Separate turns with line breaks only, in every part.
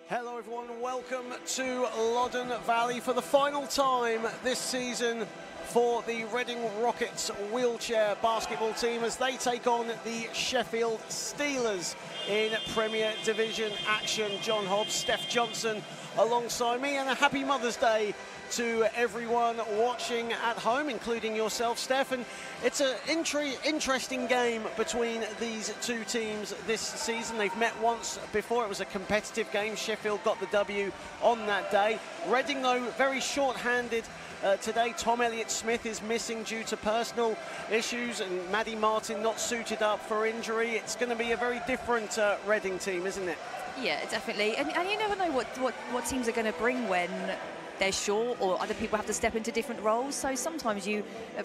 Hello everyone, welcome to Loddon Valley for the final time this season for the Reading Rockets wheelchair basketball team as they take on the Sheffield Steelers in Premier Division action. John Hobbs, Steph Johnson alongside me, and a happy Mother's Day to everyone watching at home, including yourself, Steph. And it's an interesting game between these two teams this season. They've met once before. It was a competitive game. Sheffield got the W on that day. Reading, though, very short-handed today. Tom Elliott-Smith is missing due to personal issues, and Maddie Martin not suited up for injury. It's going to be a very different Reading team, isn't it?
Yeah, definitely. And you never know what teams are going to bring when they're short, or other people have to step into different roles. So sometimes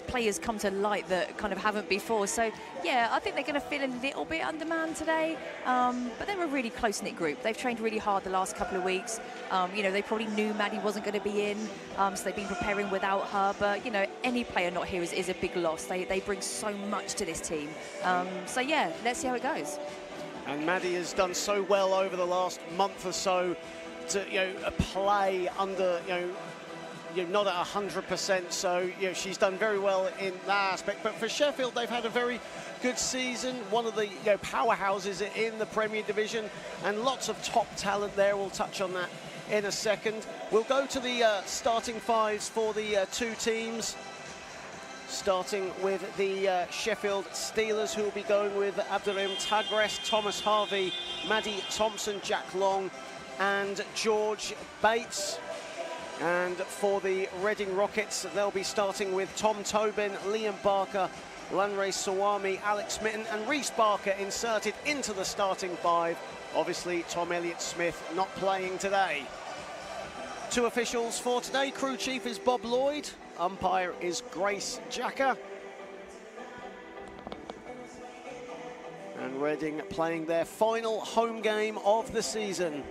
players come to light that kind of haven't before. So yeah, I think they're going to feel a little bit undermanned today. But they're a really close-knit group. They've trained really hard the last couple of weeks. They probably knew Maddie wasn't going to be in, so they've been preparing without her. But any player not here is a big loss. They bring so much to this team. So yeah, let's see how it goes.
And Maddie has done so well over the last month or so to play under not at 100%, so she's done very well in that aspect. But for Sheffield, they've had a very good season, one of the powerhouses in the Premier Division, and lots of top talent there. We'll touch on that in a second. We'll go to the starting fives for the two teams, starting with the Sheffield Steelers, who will be going with Abderrahim Tagrest, Thomas Harvey, Maddie Thompson, Jack Long and George Bates. And for the Reading Rockets, they'll be starting with Tom Tobin, Liam Barker, Lanray Sawami, Alex Mitten and Reece Barker inserted into the starting five. Obviously, Tom Elliott-Smith not playing today. Two officials for today. Crew chief is Bob Lloyd. Umpire is Grace Jacker. And Reading playing their final home game of the season.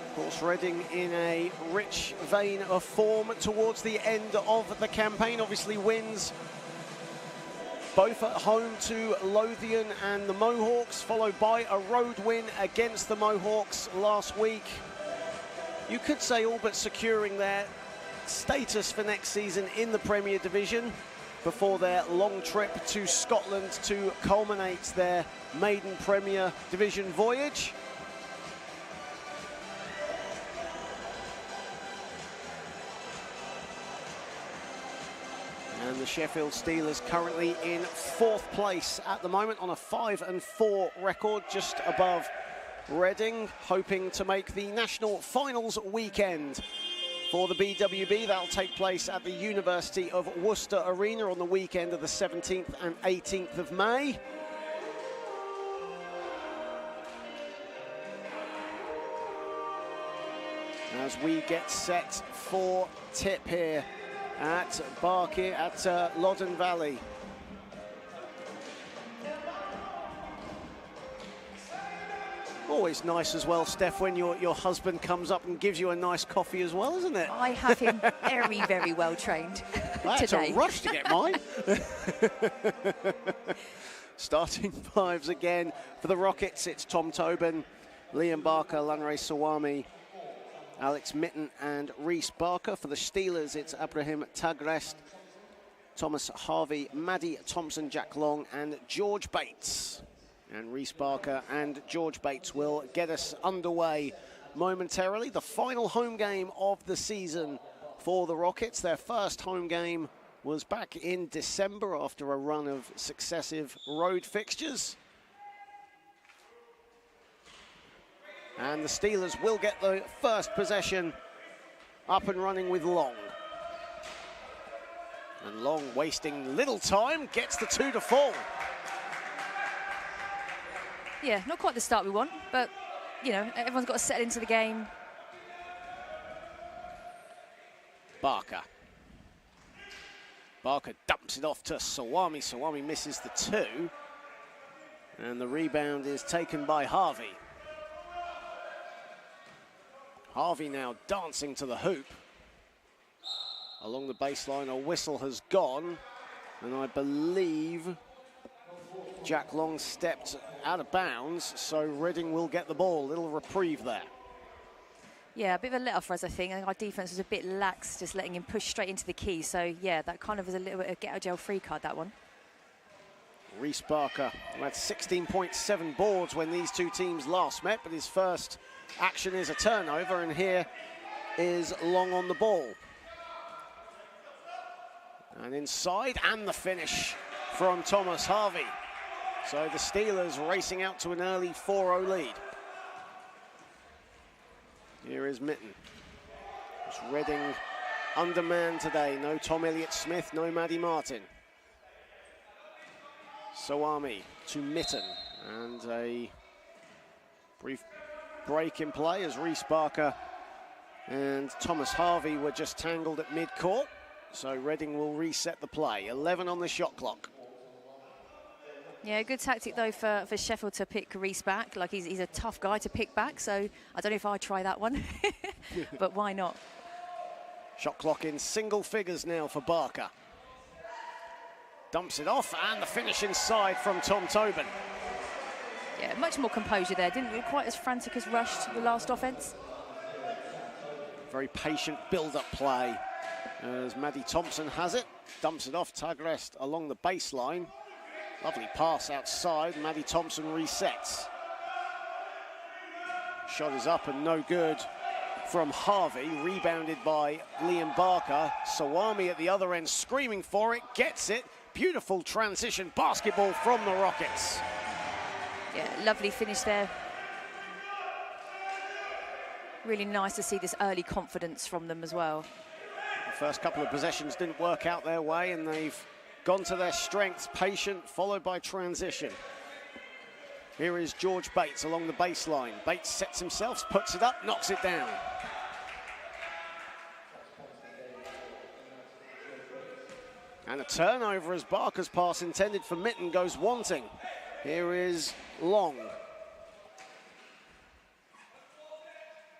Of course, Reading in a rich vein of form towards the end of the campaign. Obviously wins both at home to Lothian and the Mohawks, followed by a road win against the Mohawks last week. You could say all but securing their status for next season in the Premier Division before their long trip to Scotland to culminate their maiden Premier Division voyage. And the Sheffield Steelers currently in fourth place at the moment on a 5-4 record, just above Reading, hoping to make the national finals weekend for the BWB. That'll take place at the University of Worcester Arena on the weekend of the 17th and 18th of May. As we get set for tip here at Barking at Loddon Valley. Always nice as well, Steph, when your husband comes up and gives you a nice coffee as well, isn't it?
I have him very, very well trained today.
A rush to get mine. Starting fives again for the Rockets. It's Tom Tobin, Liam Barker, Lanray Sawami, Alex Mitten and Reece Barker. For the Steelers, it's Abderrahim Tagrest, Thomas Harvey, Maddie Thompson, Jack Long and George Bates. And Reece Barker and George Bates will get us underway momentarily. The final home game of the season for the Rockets. Their first home game was back in December after a run of successive road fixtures. And the Steelers will get the first possession up and running with Long. And Long, wasting little time, gets the two to fall.
Yeah, not quite the start we want, but, everyone's got to settle into the game.
Barker. Barker dumps it off to Sawami. Sawami misses the two. And the rebound is taken by Harvey. Harvey now dancing to the hoop. along the baseline. A whistle has gone, and I believe Jack Long stepped out of bounds, so Reading will get the ball. Little reprieve there.
Yeah, a bit of a let-off for us, I think. Our defence was a bit lax, just letting him push straight into the key. So, yeah, that kind of was a little bit of get-out-of-jail-free card, that one.
Reece Barker, who had 16.7 boards when these two teams last met, but his first action is a turnover, and here is Long on the ball. And inside, and the finish from Thomas Harvey. So the Steelers racing out to an early 4-0 lead. Here is Mitten. It's Reading undermanned today. No Tom Elliott-Smith, no Maddie Martin. Soami to Mitten. And a brief break in play as Reece Barker and Thomas Harvey were just tangled at mid-court. So Reading will reset the play. 11 on the shot clock.
Yeah, good tactic, though, for Sheffield to pick Reece back. Like, he's a tough guy to pick back, so I don't know if I'd try that one, but why not?
Shot clock in single figures now for Barker. Dumps it off, and the finish inside from Tom Tobin.
Yeah, much more composure there. Didn't look quite as frantic as rushed the last offence.
Very patient build-up play as Maddie Thompson has it. Dumps it off, Tagrest along the baseline. Lovely pass outside, Maddie Thompson resets. Shot is up and no good from Harvey, rebounded by Liam Barker. Sawami at the other end screaming for it, gets it. Beautiful transition basketball from the Rockets.
Yeah, lovely finish there. Really nice to see this early confidence from them as well.
The first couple of possessions didn't work out their way, and they've gone to their strengths, patient, followed by transition. Here is George Bates along the baseline. Bates sets himself, puts it up, knocks it down. And a turnover as Barker's pass intended for Mitten goes wanting. Here is Long.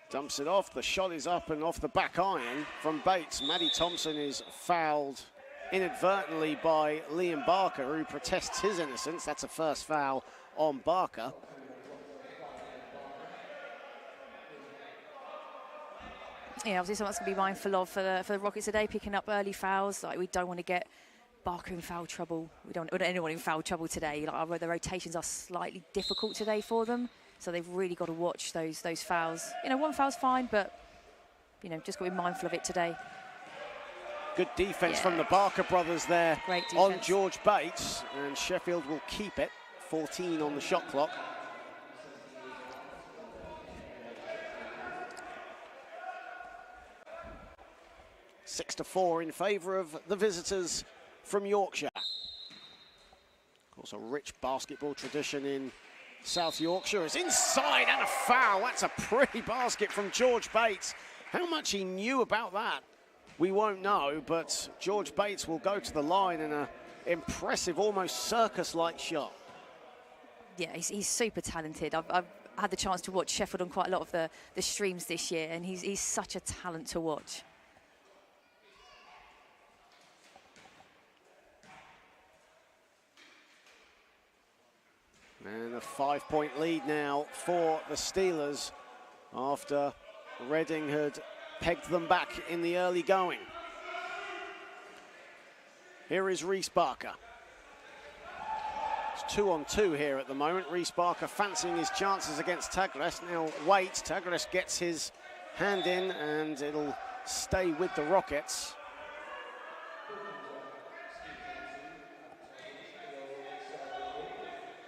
Dumps it off, the shot is up and off the back iron from Bates. Maddie Thompson is fouled inadvertently by Liam Barker, who protests his innocence. That's a first foul on Barker.
Yeah, obviously someone's going to be mindful of for the Rockets today, picking up early fouls. Like, we don't want to get Barker in foul trouble. We don't want anyone in foul trouble today. Like, the rotations are slightly difficult today for them, so they've really got to watch those fouls. You know, one foul's fine, but, you know, just got to be mindful of it today.
Good defense from the Barker brothers there.
Great defense
on George Bates, and Sheffield will keep it. 14 on the shot clock. Six to 4 in favour of the visitors from Yorkshire. Of course, a rich basketball tradition in South Yorkshire. It's inside and a foul. That's a pretty basket from George Bates. How much he knew about that, we won't know, but George Bates will go to the line in an impressive, almost circus-like shot.
Yeah, he's super talented. I've had the chance to watch Sheffield on quite a lot of the streams this year, and he's such a talent to watch.
And a 5-point lead now for the Steelers after Reading had pegged them back in the early going. Here is Reece Barker. It's 2-on-2 here at the moment. Reece Barker fancying his chances against Tagrest. Now waits. Tagrest gets his hand in, and it'll stay with the Rockets.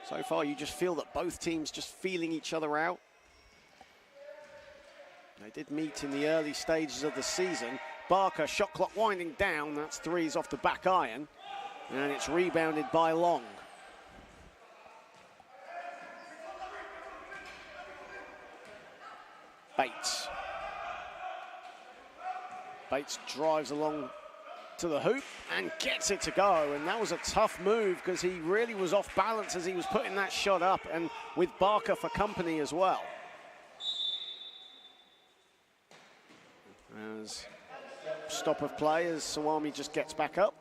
So far, you just feel that both teams just feeling each other out. They did meet in the early stages of the season. Barker, shot clock winding down. That's threes off the back iron. And it's rebounded by Long. Bates. Bates drives along to the hoop and gets it to go, and that was a tough move because he really was off balance as he was putting that shot up, and with Barker for company as well. As stop of play as Sawami just gets back up.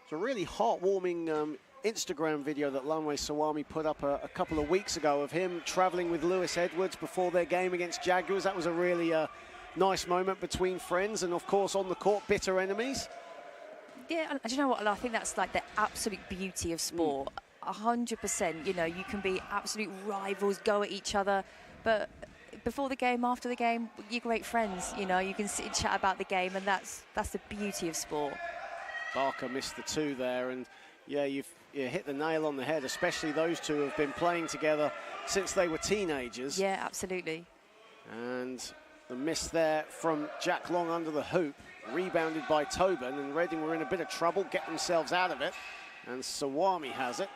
It's a really heartwarming Instagram video that Lanway Sawami put up a couple of weeks ago of him travelling with Lewis Edwards before their game against Jaguars. That was a really nice moment between friends and, of course, on the court, bitter enemies.
Yeah, and do you know what? I think that's like the absolute beauty of sport. 100%, you know, you can be absolute rivals, go at each other, but before the game, after the game, you're great friends. You know, you can sit and chat about the game, and that's the beauty of sport.
Barker missed the 2 there, and yeah, you hit the nail on the head, especially those two have been playing together since they were teenagers.
Yeah, absolutely.
And the miss there from Jack Long under the hoop, rebounded by Tobin, and Reading were in a bit of trouble, get themselves out of it, and Sawami has it.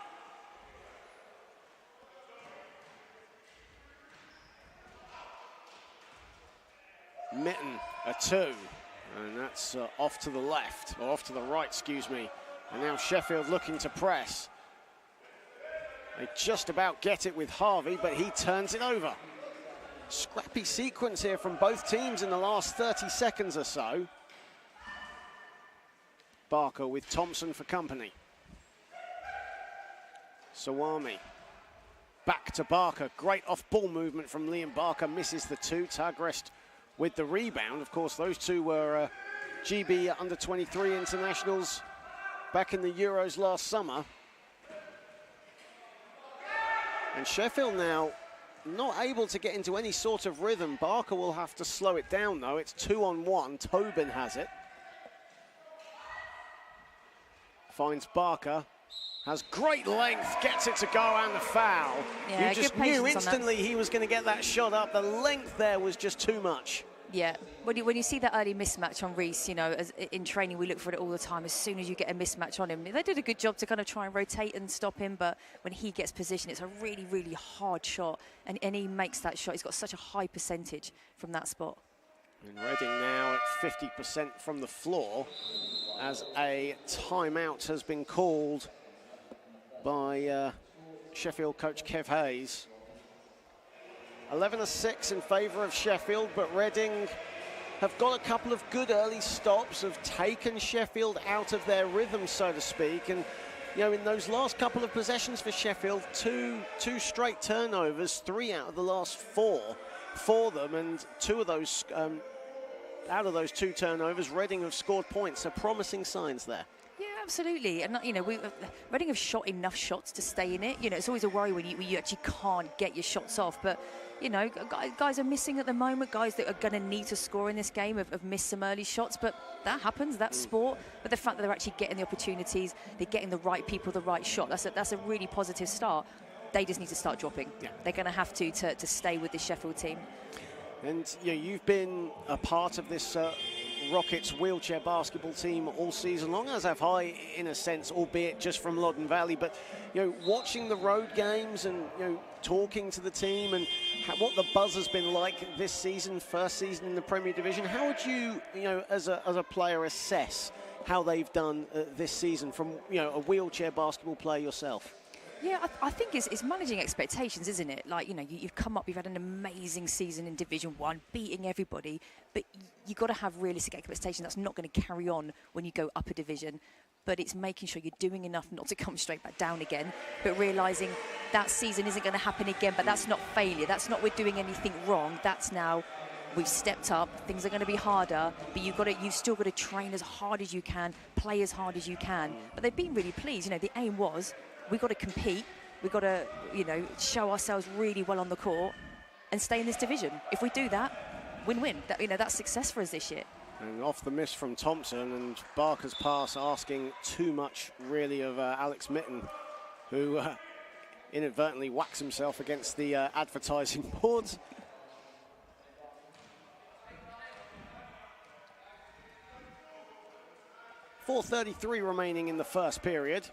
Mitten, a 2, and that's off to the left, or off to the right, excuse me. And now Sheffield looking to press. They just about get it with Harvey, but he turns it over. Scrappy sequence here from both teams in the last 30 seconds or so. Barker with Thompson for company. Sawami back to Barker. Great off-ball movement from Liam Barker, misses the 2. Tagrest with the rebound. Of course, those two were GB under-23 internationals back in the Euros last summer. And Sheffield now not able to get into any sort of rhythm. Barker will have to slow it down, though. It's 2-on-1. Tobin has it. Finds Barker. Has great length, gets it to go, and the foul.
Yeah,
you just knew instantly he was going to get that shot up. The length there was just too much.
Yeah, when you see that early mismatch on Reece, you know, in training we look for it all the time. As soon as you get a mismatch on him, they did a good job to kind of try and rotate and stop him, but when he gets position, it's a really, really hard shot, and he makes that shot. He's got such a high percentage from that spot.
And Reading now at 50% from the floor as a timeout has been called by Sheffield coach Kev Hayes. 11-6 in favour of Sheffield, but Reading have got a couple of good early stops, have taken Sheffield out of their rhythm, so to speak. And, you know, in those last couple of possessions for Sheffield, two straight turnovers, 3 out of the last 4 for them, and 2 of those, out of those 2 turnovers, Reading have scored points, so promising signs there.
Yeah, absolutely. And, you know, Reading have shot enough shots to stay in it. You know, it's always a worry when you actually can't get your shots off. But, you know, guys are missing at the moment. Guys that are going to need to score in this game have missed some early shots. But that happens. That's sport. But the fact that they're actually getting the opportunities, they're getting the right people, the right shot, that's a really positive start. They just need to start dropping. Yeah. They're going to have to stay with the Sheffield team.
And, you know, you've been a part of this Rockets wheelchair basketball team all season long, as have I, in a sense, albeit just from Loddon Valley. But, you know, watching the road games and, you know, talking to the team and what the buzz has been like this season, first season in the Premier Division, how would you, you know, as a player, assess how they've done this season from, you know, a wheelchair basketball player yourself?
Yeah, I think it's managing expectations, isn't it? Like, you know, you've come up, you've had an amazing season in Division 1, beating everybody, but you've got to have realistic expectations. That's not going to carry on when you go up a division, but it's making sure you're doing enough not to come straight back down again, but realising that season isn't going to happen again, but that's not failure. That's not we're doing anything wrong. That's now we've stepped up, things are going to be harder, but you've still got to train as hard as you can, play as hard as you can. But they've been really pleased. You know, the aim was, we've got to compete, we've got to, you know, show ourselves really well on the court and stay in this division. If we do that, win-win. You know, that's success for us this year.
And off the miss from Thompson, and Barker's pass asking too much, really, of Alex Mitten, who inadvertently whacks himself against the advertising boards. .433 remaining in the first period.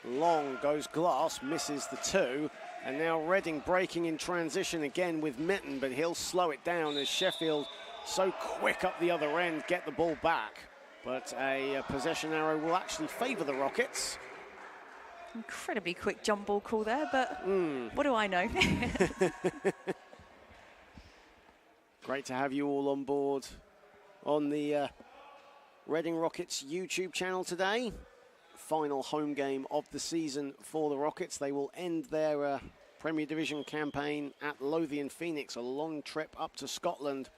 Long goes Glass, misses the 2. And now Reading breaking in transition again with Mitten, but he'll slow it down as Sheffield, so quick up the other end, get the ball back. But a possession arrow will actually favour the Rockets.
Incredibly quick jump ball call there, but what do I know?
Great to have you all on board on the Reading Rockets YouTube channel today. Final home game of the season for the Rockets. They will end their Premier Division campaign at Lothian Phoenix, a long trip up to Scotland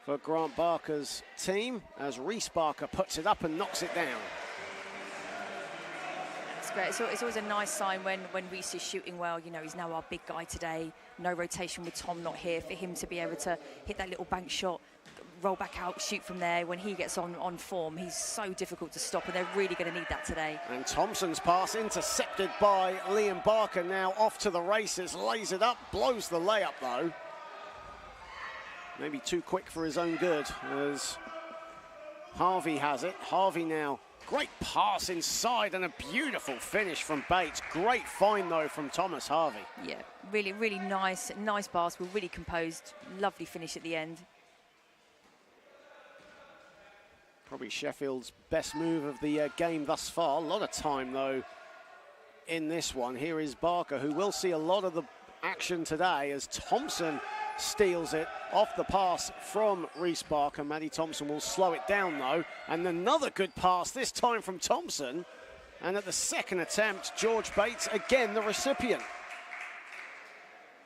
for Grant Barker's team, as Reece Barker puts it up and knocks it down.
It's great. It's always a nice sign when Reece is shooting well. You know, he's now our big guy today. No rotation with Tom not here, for him to be able to hit that little bank shot, roll back out, shoot from there. When he gets on form, he's so difficult to stop, and they're really going to need that today.
And Thompson's pass intercepted by Liam Barker, now off to the races, lays it up, blows the layup though. Maybe too quick for his own good, as Harvey has it. Harvey now, great pass inside and a beautiful finish from Bates. Great find though from Thomas Harvey.
Yeah, really, really nice pass. We're really composed. Lovely finish at the end.
Probably Sheffield's best move of the game thus far. A lot of time though in this one. Here is Barker, who will see a lot of the action today, as Thompson steals it off the pass from Reece Barker. Maddie Thompson will slow it down though, and another good pass, this time from Thompson. And at the second attempt, George Bates again the recipient.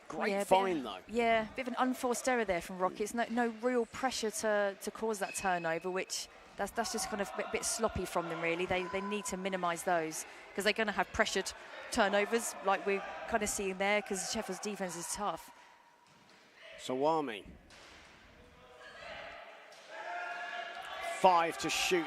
Great find though.
Yeah, a bit of an unforced error there from Rockets. No real pressure to cause that turnover, which that's just kind of a bit sloppy from them really. They need to minimise those, because they're going to have pressured turnovers like we're kind of seeing there, because Sheffield's defence is tough.
Sawami. 5 to shoot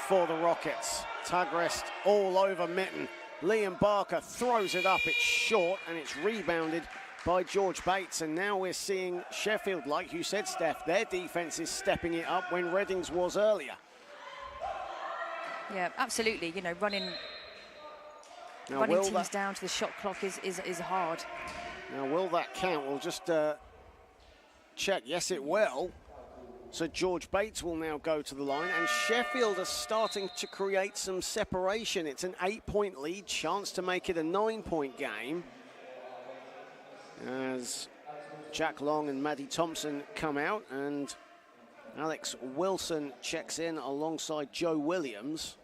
for the Rockets. Tagrest all over Mitten. Liam Barker throws it up. It's short and it's rebounded by George Bates. And now we're seeing Sheffield, like you said, Steph, their defence is stepping it up when Reading's was earlier.
Yeah, absolutely. You know, running teams down to the shot clock is hard.
Now, will that count? We'll just check. Yes, it will. So George Bates will now go to the line, and Sheffield are starting to create some separation. It's an 8-point lead, chance to make it a 9-point game, as Jack Long and Maddie Thompson come out, and Alex Wilson checks in alongside Joe Williams.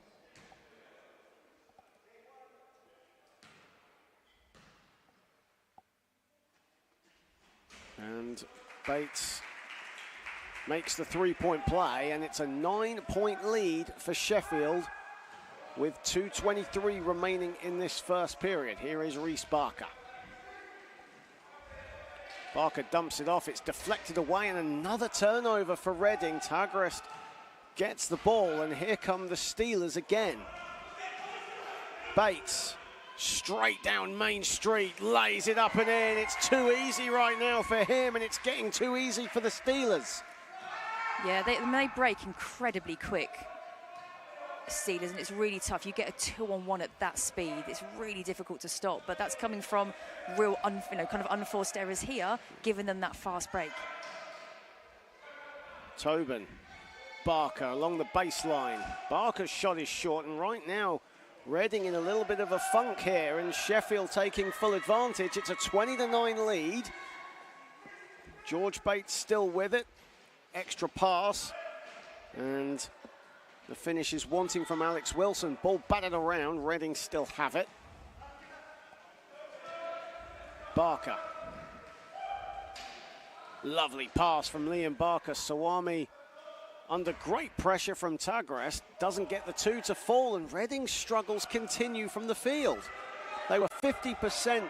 And Bates makes the 3-point play, and it's a 9-point lead for Sheffield with 2:23 remaining in this first period. Here is Reece Barker. Barker dumps it off, it's deflected away, and another turnover for Reading. Tagrest gets the ball, and here come the Steelers again. Bates, straight down Main Street, lays it up and in. It's too easy right now for him, and it's getting too easy for the Steelers.
Yeah, they break incredibly quick, Steelers, and it's really tough. You get a 2-on-1 at that speed. It's really difficult to stop, but that's coming from real, kind of unforced errors here, giving them that fast break.
Tobin, Barker along the baseline. Barker's shot is short, and right now Reading in a little bit of a funk here, and Sheffield taking full advantage. It's a 20-9 lead. George Bates still with it. Extra pass, and the finish is wanting from Alex Wilson. Ball batted around, Reading still have it. Barker. Lovely pass from Liam Barker. Sawami under great pressure from Tagrest, doesn't get the 2 to fall, and Reading's struggles continue from the field. They were 50%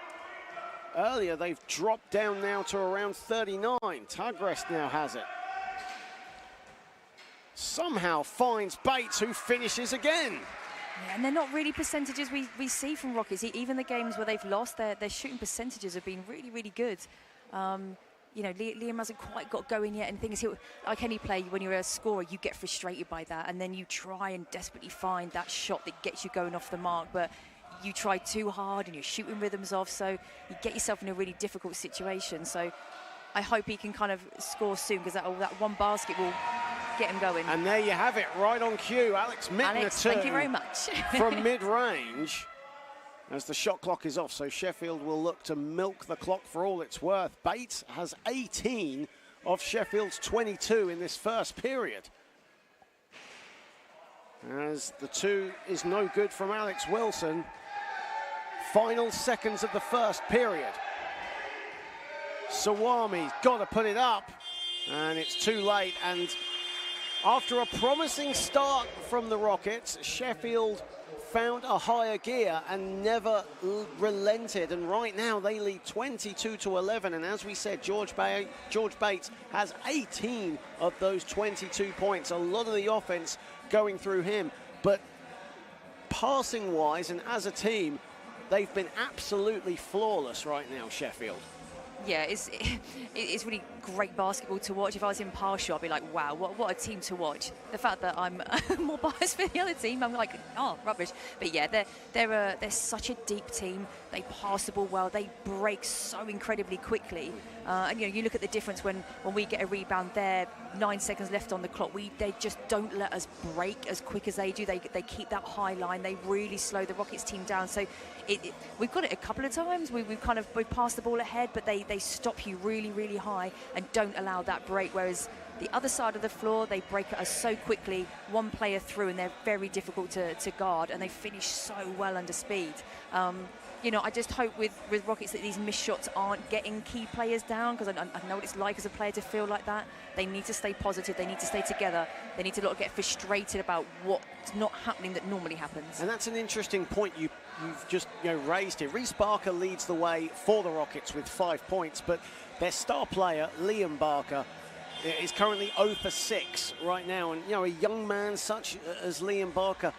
earlier. They've dropped down now to around 39. Tagrest now has it. Somehow finds Bates, who finishes again.
Yeah, and they're not really percentages we see from Rockets. Even the games where they've lost, their shooting percentages have been really, really good. You know, Liam hasn't quite got going yet, and things, like any play, when you're a scorer, you get frustrated by that, and then you try and desperately find that shot that gets you going off the mark, but you try too hard and you're shooting rhythms off, so you get yourself in a really difficult situation. So I hope he can kind of score soon, because that one basket will get him going.
And there you have it, right on cue. Alex Mitten,
thank you very much.
from mid-range. as the shot clock is off, so Sheffield will look to milk the clock for all it's worth. Bates has 18 of Sheffield's 22 in this first period. As the 2 is no good from Alex Wilson. Final seconds of the first period. Sawami's got to put it up, and it's too late. And after a promising start from the Rockets, Sheffield found a higher gear and never relented, and right now they lead 22-11, and as we said, George Bates has 18 of those 22 points. A lot of the offense going through him, but passing wise and as a team, they've been absolutely flawless right now, Sheffield.
Yeah, it's really great basketball to watch. If I was impartial, I'd be like, wow, what a team to watch. The fact that I'm more biased for the other team, I'm like, oh, rubbish. But yeah, they're such a deep team. They pass the ball well. They break so incredibly quickly. And you know, you look at the difference when we get a rebound there, 9 seconds left on the clock. They just don't let us break as quick as they do. They keep that high line. They really slow the Rockets team down. So we've got it a couple of times. We've passed the ball ahead, but they stop you really, really high and don't allow that break. Whereas the other side of the floor, they break us so quickly, one player through, and they're very difficult to guard, and they finish so well under speed. You know, I just hope with Rockets that these missed shots aren't getting key players down, because I know what it's like as a player to feel like that. They need to stay positive. They need to stay together. They need to not get frustrated about what's not happening that normally happens.
And that's an interesting point you've just raised here. Reece Barker leads the way for the Rockets with 5 points, but their star player, Liam Barker, is currently 0 for 6 right now. And, a young man such as Liam Barker,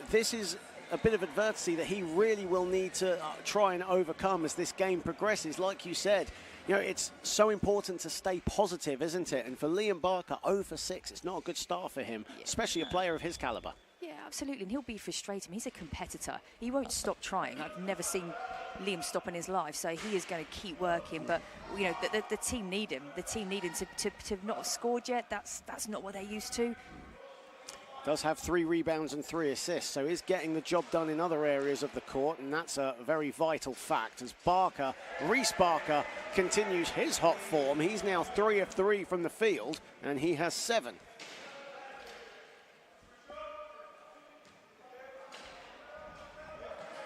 this is a bit of adversity that he really will need to try and overcome as this game progresses. Like you said, it's so important to stay positive, isn't it? And for Liam Barker, 0 for 6, it's not a good start for him, especially a player of his caliber.
Yeah, absolutely, and he'll be frustrated. He's a competitor. He won't stop trying. I've never seen Liam stop in his life, so he is going to keep working. But the team need him. The team need him to not have scored yet. That's not what they're used to.
Does have 3 rebounds and 3 assists, so is getting the job done in other areas of the court, and that's a very vital fact as Reece Barker continues his hot form. He's now 3 of 3 from the field, and he has 7.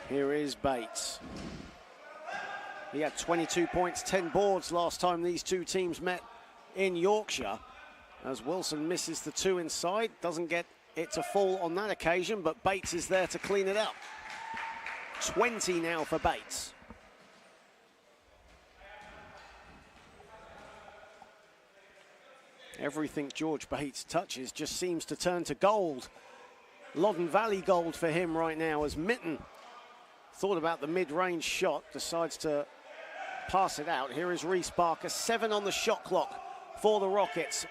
Here is Bates. He had 22 points, 10 boards last time these two teams met in Yorkshire. As Wilson misses the 2 inside, doesn't get it to fall on that occasion, but Bates is there to clean it up. 20 now for Bates. Everything George Bates touches just seems to turn to gold. Loddon Valley gold for him right now as Mitten thought about the mid-range shot, decides to pass it out. Here is Reece Barker, 7 on the shot clock for the Rockets.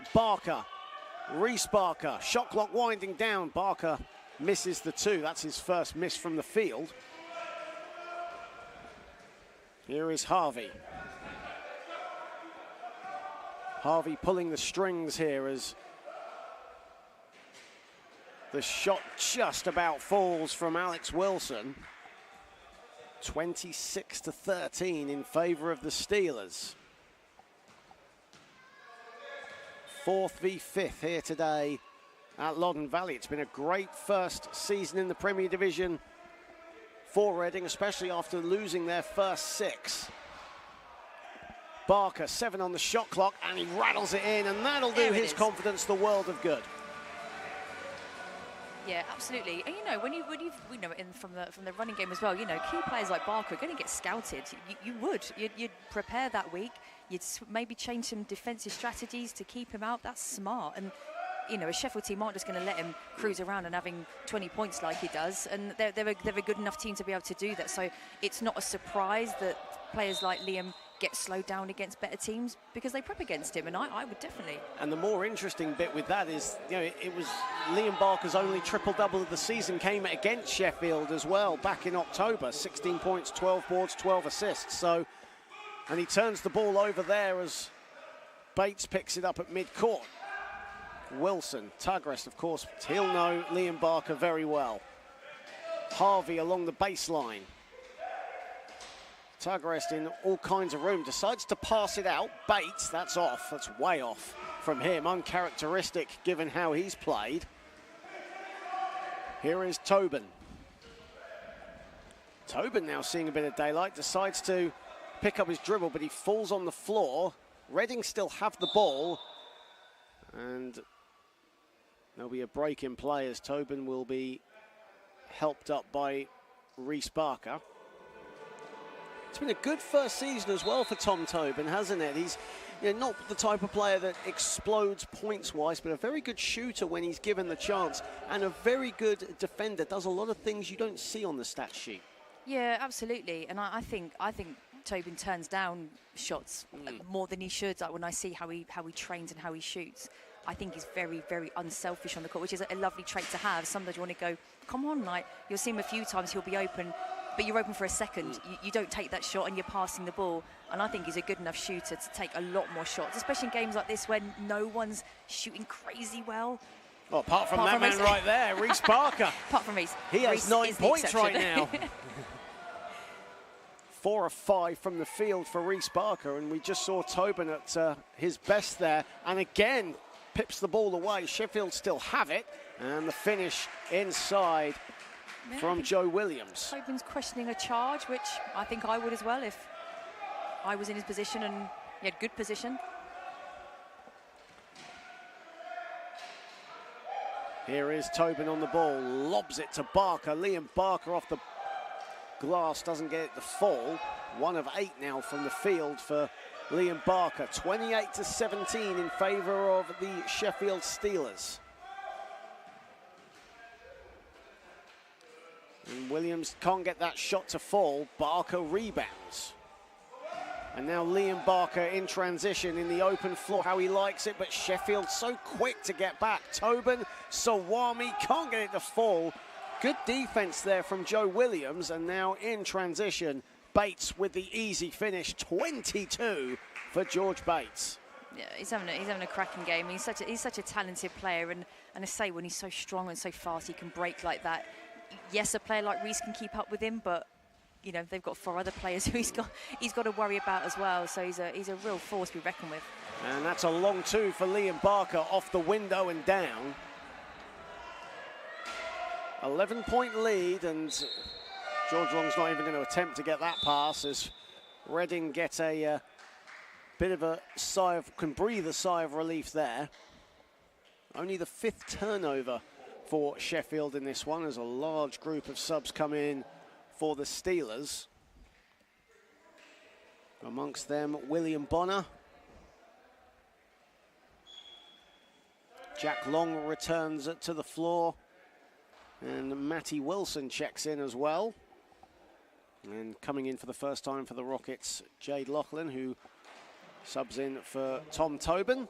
Reece Barker, shot clock winding down. Barker misses the 2. That's his first miss from the field. Here is Harvey. Harvey pulling the strings here as the shot just about falls from Alex Wilson. 26-13 in favor of the Steelers. 4th v 5th here today at Loddon Valley. It's been a great first season in the Premier Division for Reading, especially after losing their first 6. Barker, 7 on the shot clock, and he rattles it in, and that'll do his confidence the world of good.
Yeah, absolutely. And when you've from the running game as well, key players like Barker are going to get scouted. You'd prepare that week. You'd maybe change some defensive strategies to keep him out. That's smart. And a Sheffield team aren't just going to let him cruise around and having 20 points like he does. And they're a good enough team to be able to do that. So it's not a surprise that players like Liam get slowed down against better teams because they prep against him, and I would definitely.
And the more interesting bit with that is, it was Liam Barker's only triple-double of the season came against Sheffield as well back in October. 16 points, 12 boards, 12 assists. So, and he turns the ball over there as Bates picks it up at mid-court. Wilson, Tuggrest, of course, he'll know Liam Barker very well. Harvey along the baseline. Tagarest in all kinds of room, decides to pass it out. Bates, that's off, that's way off from him. Uncharacteristic given how he's played. Here is Tobin. Tobin now seeing a bit of daylight, decides to pick up his dribble, but he falls on the floor. Reading still have the ball, and there'll be a break in play as Tobin will be helped up by Reece Barker. It's been a good first season as well for Tom Tobin, hasn't it? He's not the type of player that explodes points-wise, but a very good shooter when he's given the chance, and a very good defender. Does a lot of things you don't see on the stat sheet.
Yeah, absolutely. And I think Tobin turns down shots more than he should. Like when I see how he trains and how he shoots, I think he's very, very unselfish on the court, which is a lovely trait to have. Sometimes you want to go, come on, like you'll see him a few times, he'll be open, but you're open for a second. You don't take that shot and you're passing the ball. And I think he's a good enough shooter to take a lot more shots, especially in games like this when no one's shooting crazy well.
Well, apart from that man right there, Reece Barker.
Apart from Reece.
He has 9 points right now. 4 of 5 from the field for Reece Barker, and we just saw Tobin at his best there, and again pips the ball away. Sheffield still have it, and the finish inside from Joe Williams.
Tobin's questioning a charge, which I think I would as well if I was in his position and he had good position.
Here is Tobin on the ball, lobs it to Barker. Liam Barker off the glass, doesn't get it to fall. 1 of 8 now from the field for Liam Barker. 28-17 in favour of the Sheffield Steelers. And Williams can't get that shot to fall. Barker rebounds. And now Liam Barker in transition in the open floor, how he likes it, but Sheffield so quick to get back. Tobin, Sawami can't get it to fall. Good defense there from Joe Williams, and now in transition, Bates with the easy finish, 22 for George Bates.
Yeah, he's having a cracking game. He's such a talented player, and I say when he's so strong and so fast, he can break like that. Yes, a player like Reece can keep up with him, but you know they've got 4 other players who he's got to worry about as well. So he's a real force to be reckoned with.
And that's a long 2 for Liam Barker off the window and down. 11-point lead, and George Long's not even going to attempt to get that pass as Reading get a bit of a can breathe a sigh of relief there. Only the 5th turnover for Sheffield in this one as a large group of subs come in for the Steelers. Amongst them, William Bonner. Jack Long returns to the floor. And Matty Wilson checks in as well. And coming in for the first time for the Rockets, Jade Loughlin, who subs in for Tom Tobin.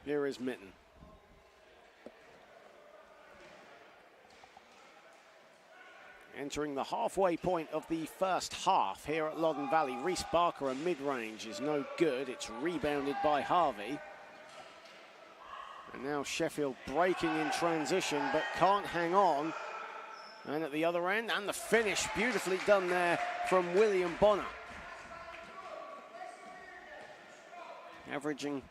Here is Mitten. Entering the halfway point of the first half here at Loddon Valley. Reece Barker, a mid-range, is no good. It's rebounded by Harvey. And now Sheffield breaking in transition, but can't hang on. And at the other end, and the finish beautifully done there from William Bonner. Averaging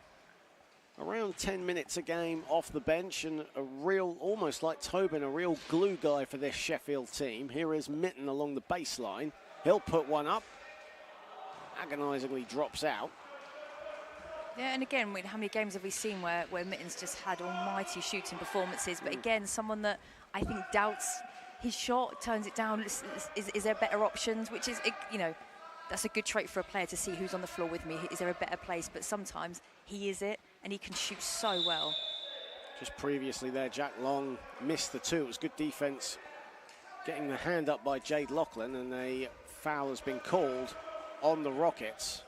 around 10 minutes a game off the bench, and a real, almost like Tobin, a real glue guy for this Sheffield team. Here is Mitten along the baseline. He'll put one up. Agonisingly drops out.
Yeah, and again, how many games have we seen where Mitten's just had almighty shooting performances, but again, someone that I think doubts his shot, turns it down. Is there better options? Which is, you know, that's a good trait for a player to see who's on the floor with me. Is there a better place? But sometimes he is it, and he can shoot so well.
Just previously there, Jack Long missed the 2. It was good defense getting the hand up by Jade Loughlin, and a foul has been called on the Rockets.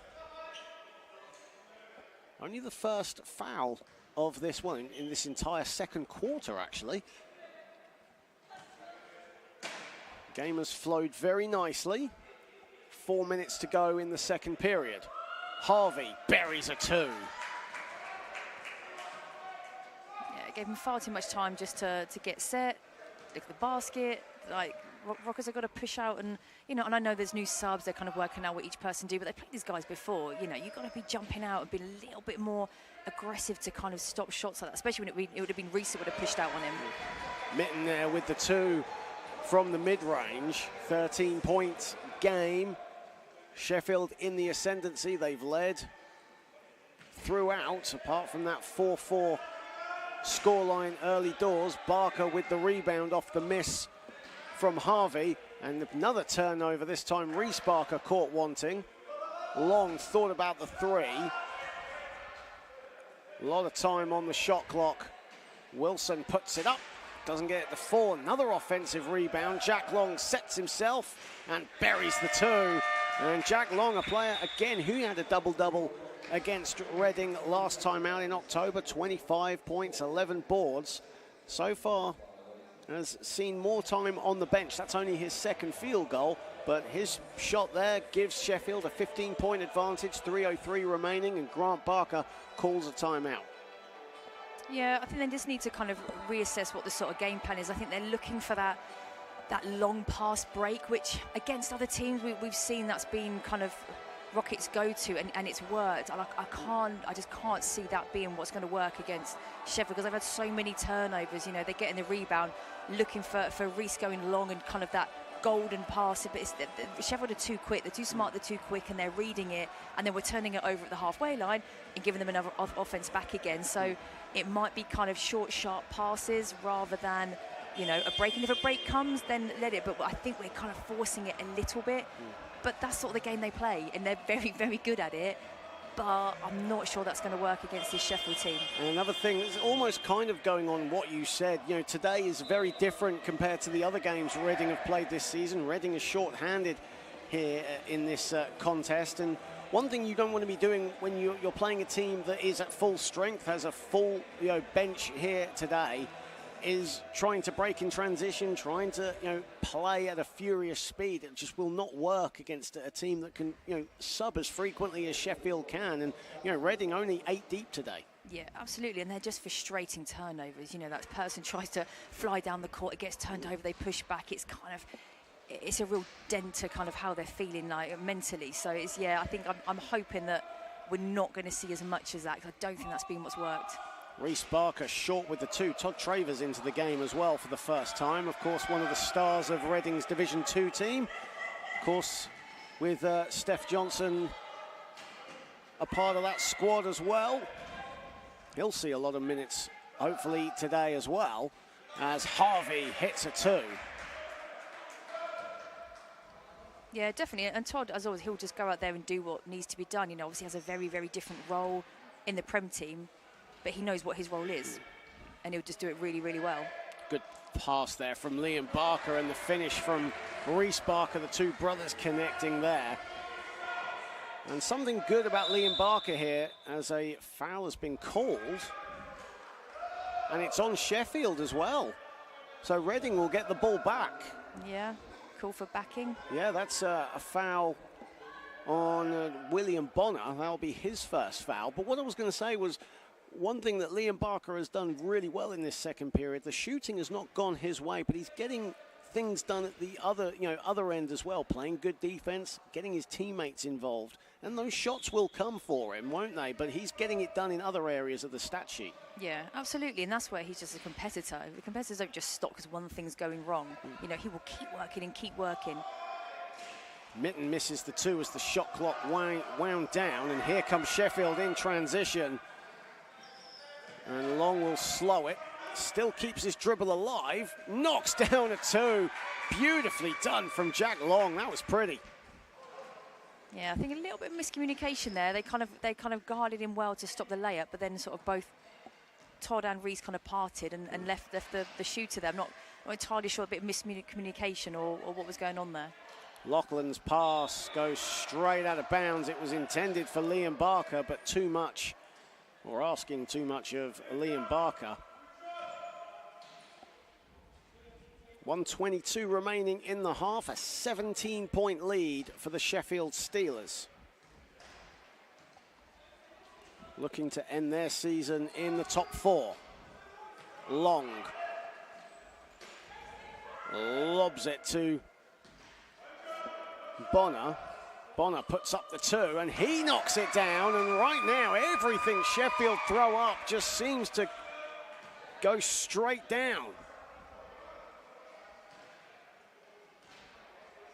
Only the first foul of this one in this entire second quarter, actually. Game has flowed very nicely. 4 minutes to go in the second period. Harvey buries a 2.
Yeah, gave him far too much time just to get set, look at the basket. Like, Rockers have got to push out, and and I know there's new subs, they're kind of working out what each person do, but they played these guys before. You've got to be jumping out and be a little bit more aggressive to kind of stop shots like that, especially when it would have been Reese that would have pushed out on him.
Mitten there with the 2 from the mid-range. 13-point game. Sheffield in the ascendancy. They've led throughout, apart from that 4-4 scoreline early doors. Barker with the rebound off the miss from Harvey, and another turnover, this time Reese Barker caught wanting. Long thought about the 3. A lot of time on the shot clock. Wilson puts it up, doesn't get it to 4. Another offensive rebound. Jack Long sets himself and buries the 2. And Jack Long, a player again who had a double-double against Reading last time out in October. 25 points, 11 boards. So far has seen more time on the bench. That's only his 2nd field goal, but his shot there gives Sheffield a 15-point advantage. 3:03 remaining, and Grant Barker calls a timeout.
Yeah, I think they just need to kind of reassess what the sort of game plan is. I think they're looking for that long pass break, which against other teams we've seen that's been kind of Rockets' go-to, and it's worked. I just can't see that being what's going to work against Sheffield, because they've had so many turnovers. They're getting the rebound, looking for Reese going long and kind of that golden pass. But Sheffield are too quick, they're too smart, they're too quick, and they're reading it, and then we're turning it over at the halfway line and giving them another offense back again. So it might be kind of short, sharp passes rather than a break. And if a break comes, then let it. But I think we're kind of forcing it a little bit. But that's sort of the game they play, and they're very, very good at it. But I'm not sure that's going to work against this Sheffield team. And
another thing that's almost kind of going on what you said, today is very different compared to the other games Reading have played this season. Reading is short-handed here in this contest. And one thing you don't want to be doing when you're playing a team that is at full strength, has a full bench here today, is trying to break in transition, trying to play at a furious speed. It just will not work against a team that can sub as frequently as Sheffield can. And Reading only 8 deep today.
Yeah, absolutely, and they're just frustrating turnovers. That person tries to fly down the court, it gets turned over, they push back. It's a real dent to kind of how they're feeling like mentally. So I think I'm hoping that we're not going to see as much as that, because I don't think that's been what's worked.
Reese Barker short with the 2. Todd Travers into the game as well for the first time. Of course, one of the stars of Reading's Division 2 team. Of course, with Steph Johnson a part of that squad as well. He'll see a lot of minutes, hopefully, today as well, as Harvey hits a 2.
Yeah, definitely. And Todd, as always, he'll just go out there and do what needs to be done. Obviously has a very, very different role in the Prem team, but he knows what his role is, and he'll just do it really, really well.
Good pass there from Liam Barker, and the finish from Reese Barker, the 2 brothers connecting there. And something good about Liam Barker here, as a foul has been called, and it's on Sheffield as well. So Reading will get the ball back.
Yeah, call for backing.
Yeah, that's a foul on William Bonner. That'll be his first foul. But what I was going to say was, one thing that Liam Barker has done really well in this second period, the shooting has not gone his way, but he's getting things done at the other end as well, playing good defense, getting his teammates involved. And those shots will come for him, won't they? But he's getting it done in other areas of the stat sheet.
Yeah, absolutely, and that's where he's just a competitor. The competitors don't just stop because one thing's going wrong. He will keep working and keep working.
Mitten misses the 2 as the shot clock wound down, and here comes Sheffield in transition. And Long will slow it. Still keeps his dribble alive. Knocks down a 2. Beautifully done from Jack Long. That was pretty.
Yeah, I think a little bit of miscommunication there. They kind of guarded him well to stop the layup, but then sort of both Todd and Reese kind of parted and left the shooter there. I'm not entirely sure, a bit of miscommunication or what was going on there.
Loughlin's pass goes straight out of bounds. It was intended for Liam Barker, but too much, or asking too much of Liam Barker. 1:22 remaining in the half, a 17-point lead for the Sheffield Steelers. Looking to end their season in the top 4. Long lobs it to Bonner. Bonner puts up the 2 and he knocks it down, and right now everything Sheffield throw up just seems to go straight down.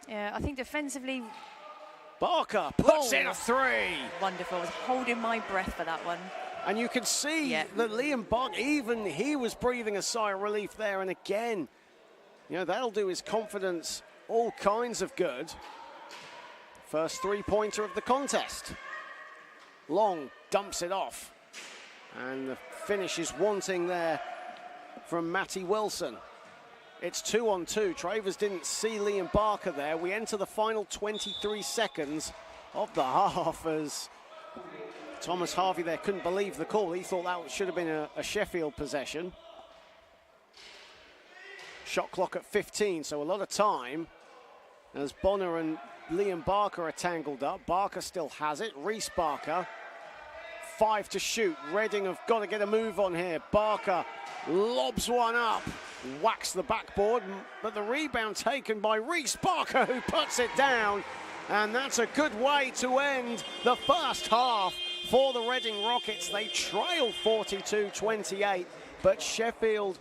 Yeah, I think defensively...
Barker puts in a 3.
Wonderful. I was holding my breath for that one.
And you can see that Liam Barker, even he was breathing a sigh of relief there, and again, you know, that'll do his confidence all kinds of good. First 3-pointer of the contest. Long dumps it off. And the finish is wanting there from Matty Wilson. It's 2-on-2. Travers didn't see Liam Barker there. We enter the final 23 seconds of the half as Thomas Harvey there couldn't believe the call. He thought that should have been a Sheffield possession. Shot clock at 15, so a lot of time as Bonner and Liam Barker are tangled up. Barker still has it. Reece Barker, 5 to shoot. Reading have got to get a move on here. Barker lobs one up, whacks the backboard, but the rebound taken by Reece Barker, who puts it down. And that's a good way to end the first half for the Reading Rockets. They trail 42-28, but Sheffield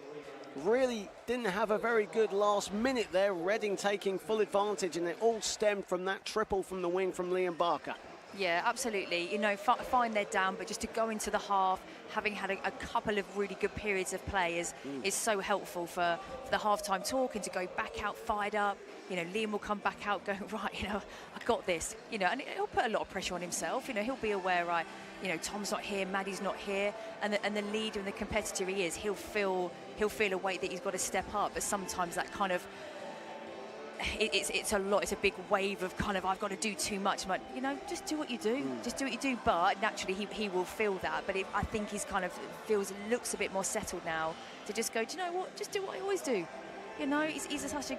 really didn't have a very good last minute there. Reading taking full advantage, and it all stemmed from that triple from the wing from Liam Barker.
Yeah, absolutely. You know, fine they're down, but just to go into the half, having had a couple of really good periods of play is so helpful for the halftime talk, and to go back out fired up. You know, Liam will come back out going, right, you know, I got this. You know, and he'll put a lot of pressure on himself. You know, he'll be aware, right, you know, Tom's not here, Maddie's not here, and the leader and the competitor he is, he'll feel a weight that he's got to step up. But sometimes that kind of, it's a lot. It's a big wave of kind of, I've got to do too much. I'm like, you know, just do what you do. Just do what you do. But naturally, he will feel that. But I think he's kind of looks a bit more settled now to just go, do you know what? Just do what I always do. You know, he's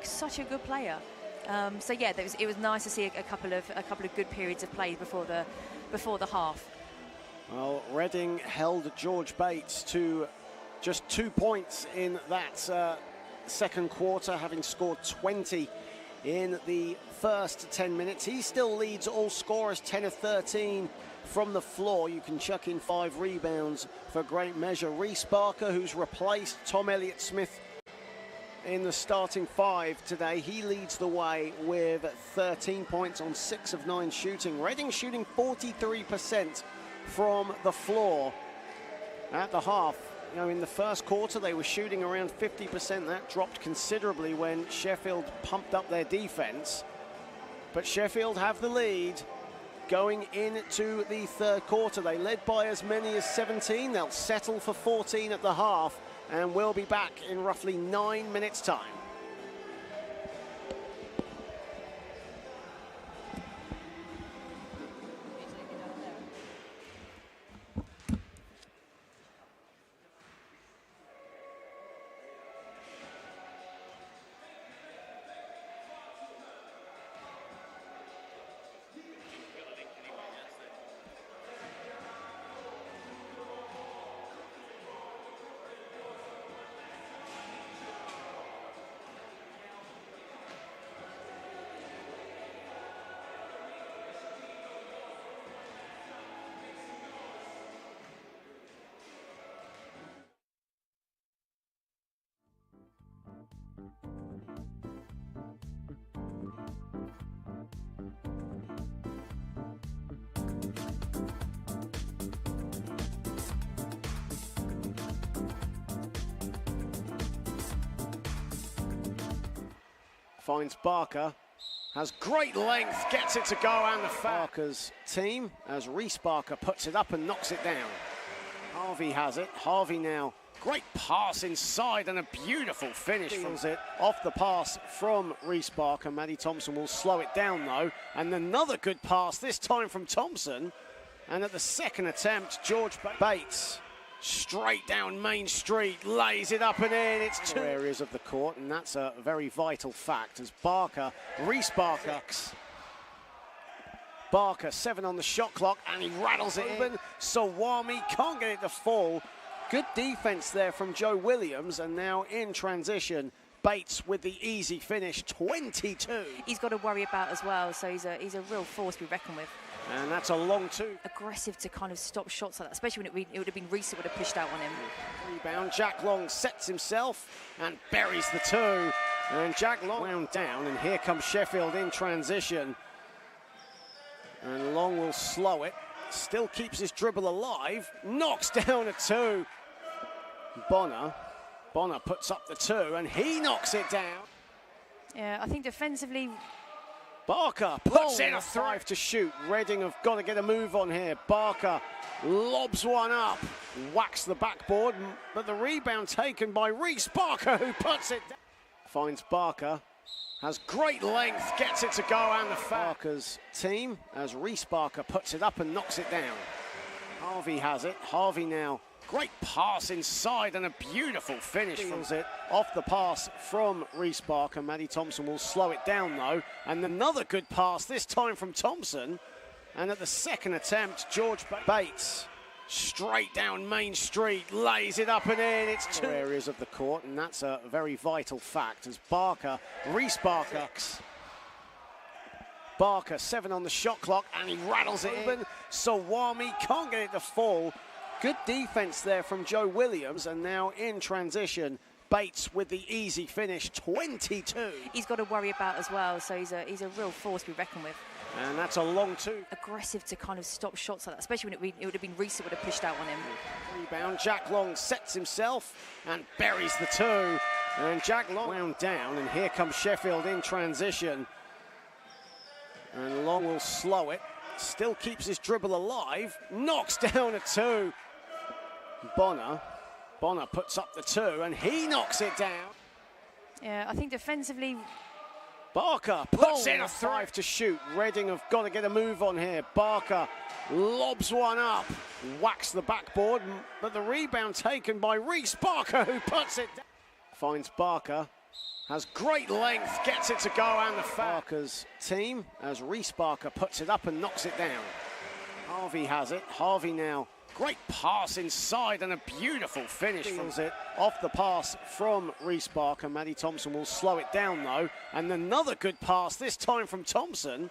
such a good player. So yeah, it was nice to see a couple of good periods of play before the half.
Well, Reading held George Bates to just 2 points in that second quarter, having scored 20 in the first 10 minutes. He still leads all scorers, 10 of 13 from the floor. You can chuck in 5 rebounds for great measure. Reece Barker, who's replaced Tom Elliott-Smith in the starting 5 today, he leads the way with 13 points on 6 of 9 shooting. Reading shooting 43% from the floor at the half. You know, in the first quarter, they were shooting around 50%. That dropped considerably when Sheffield pumped up their defense. But Sheffield have the lead going into the third quarter. They led by as many as 17. They'll settle for 14 at the half, and we'll be back in roughly 9 minutes' time. Finds Barker, has great length, gets it to go, and the Barker's team as Reece Barker puts it up and knocks it down. Harvey has it. Harvey now, great pass inside and a beautiful finish. Feels it off the pass from Reece Barker. Maddie Thompson will slow it down though, and another good pass, this time from Thompson. And at the second attempt, George Bates, straight down Main Street, lays it up and in. It's 2 areas of the court, and that's a very vital fact as Reece Barker, 7 on the shot clock, and he rattles it in. Sawami can't get it to fall. Good defense there from Joe Williams, and now in transition, Bates with the easy finish, 22.
He's got to worry about as well, so he's a real force to be reckoned with.
And that's a long two.
Aggressive to kind of stop shots like that, especially when it would have been Reese that would have pushed out on him.
Rebound, Jack Long sets himself and buries the two. And Jack Long wound down, and here comes Sheffield in transition. And Long will slow it, still keeps his dribble alive, knocks down a two. Bonner puts up the two, and he knocks it down.
Yeah, I think defensively,
Barker puts in a 5 to shoot. Reading have got to get a move on here. Barker lobs one up, whacks the backboard, but the rebound taken by Reese. Barker, who puts it down. Finds Barker, has great length, gets it to go, and the foul. Barker's team as Reese Barker puts it up and knocks it down. Harvey has it. Harvey now. Great pass inside and a beautiful finish. Feels it off the pass from Reese Barker. Maddie Thompson will slow it down though. And another good pass, this time from Thompson. And at the second attempt, George Bates, straight down Main Street, lays it up and in. It's two areas of the court, and that's a very vital fact as Reese Barker. Barker, 7 on the shot clock, and he rattles it in. Sawami can't get it to fall. Good defense there from Joe Williams, and now in transition, Bates with the easy finish, 22.
he's got to worry about as well, so he's a real force to be reckoned with.
And that's a long two.
Aggressive to kind of stop shots like that, especially when it would have been Reese that would have pushed out on him.
Rebound, Jack Long sets himself and buries the two. And Jack Long wound down, and here comes Sheffield in transition. And Long will slow it, still keeps his dribble alive, knocks down a two. Bonner puts up the two, and he knocks it down.
Yeah, I think defensively,
Barker puts in a 5 to shoot. Reading have got to get a move on here. Barker lobs one up, whacks the backboard, but the rebound taken by Reese. Barker, who puts it down. Finds Barker, has great length, gets it to go, and the foul. Barker's team as Reese Barker puts it up and knocks it down. Harvey has it. Harvey now. Great pass inside and a beautiful finish. Feels it off the pass from Reese Barker. Maddie Thompson will slow it down though. And another good pass, this time from Thompson.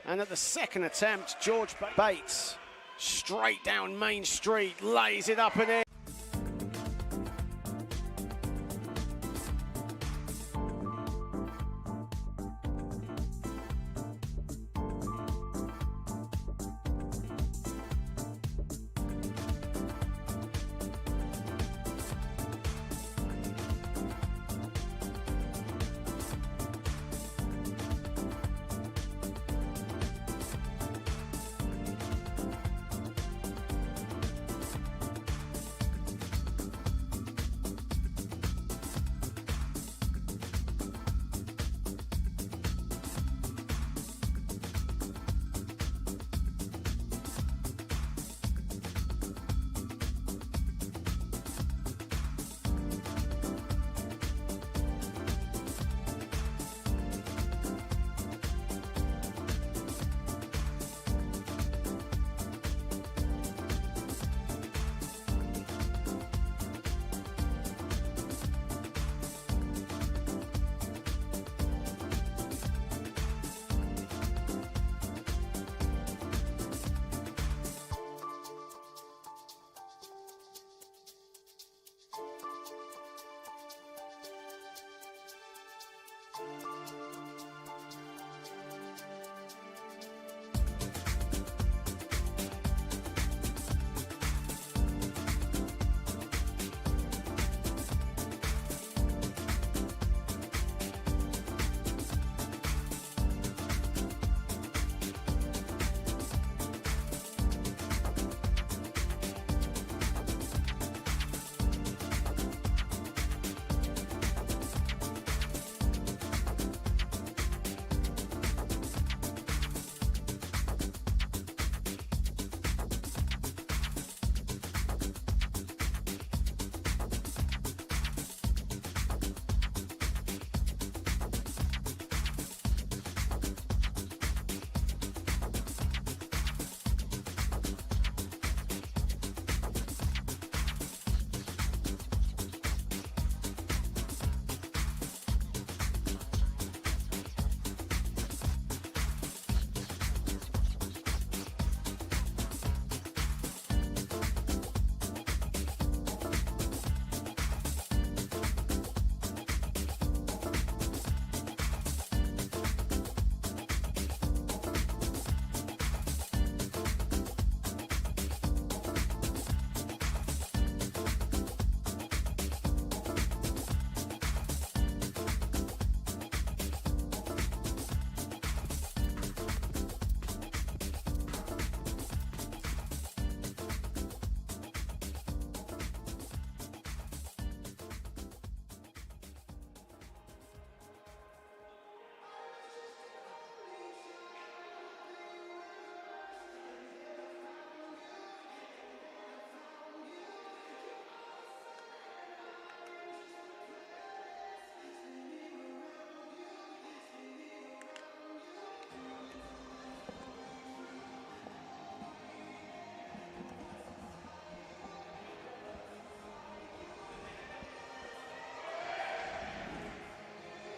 And at the second attempt, George Bates, straight down Main Street, lays it up and in.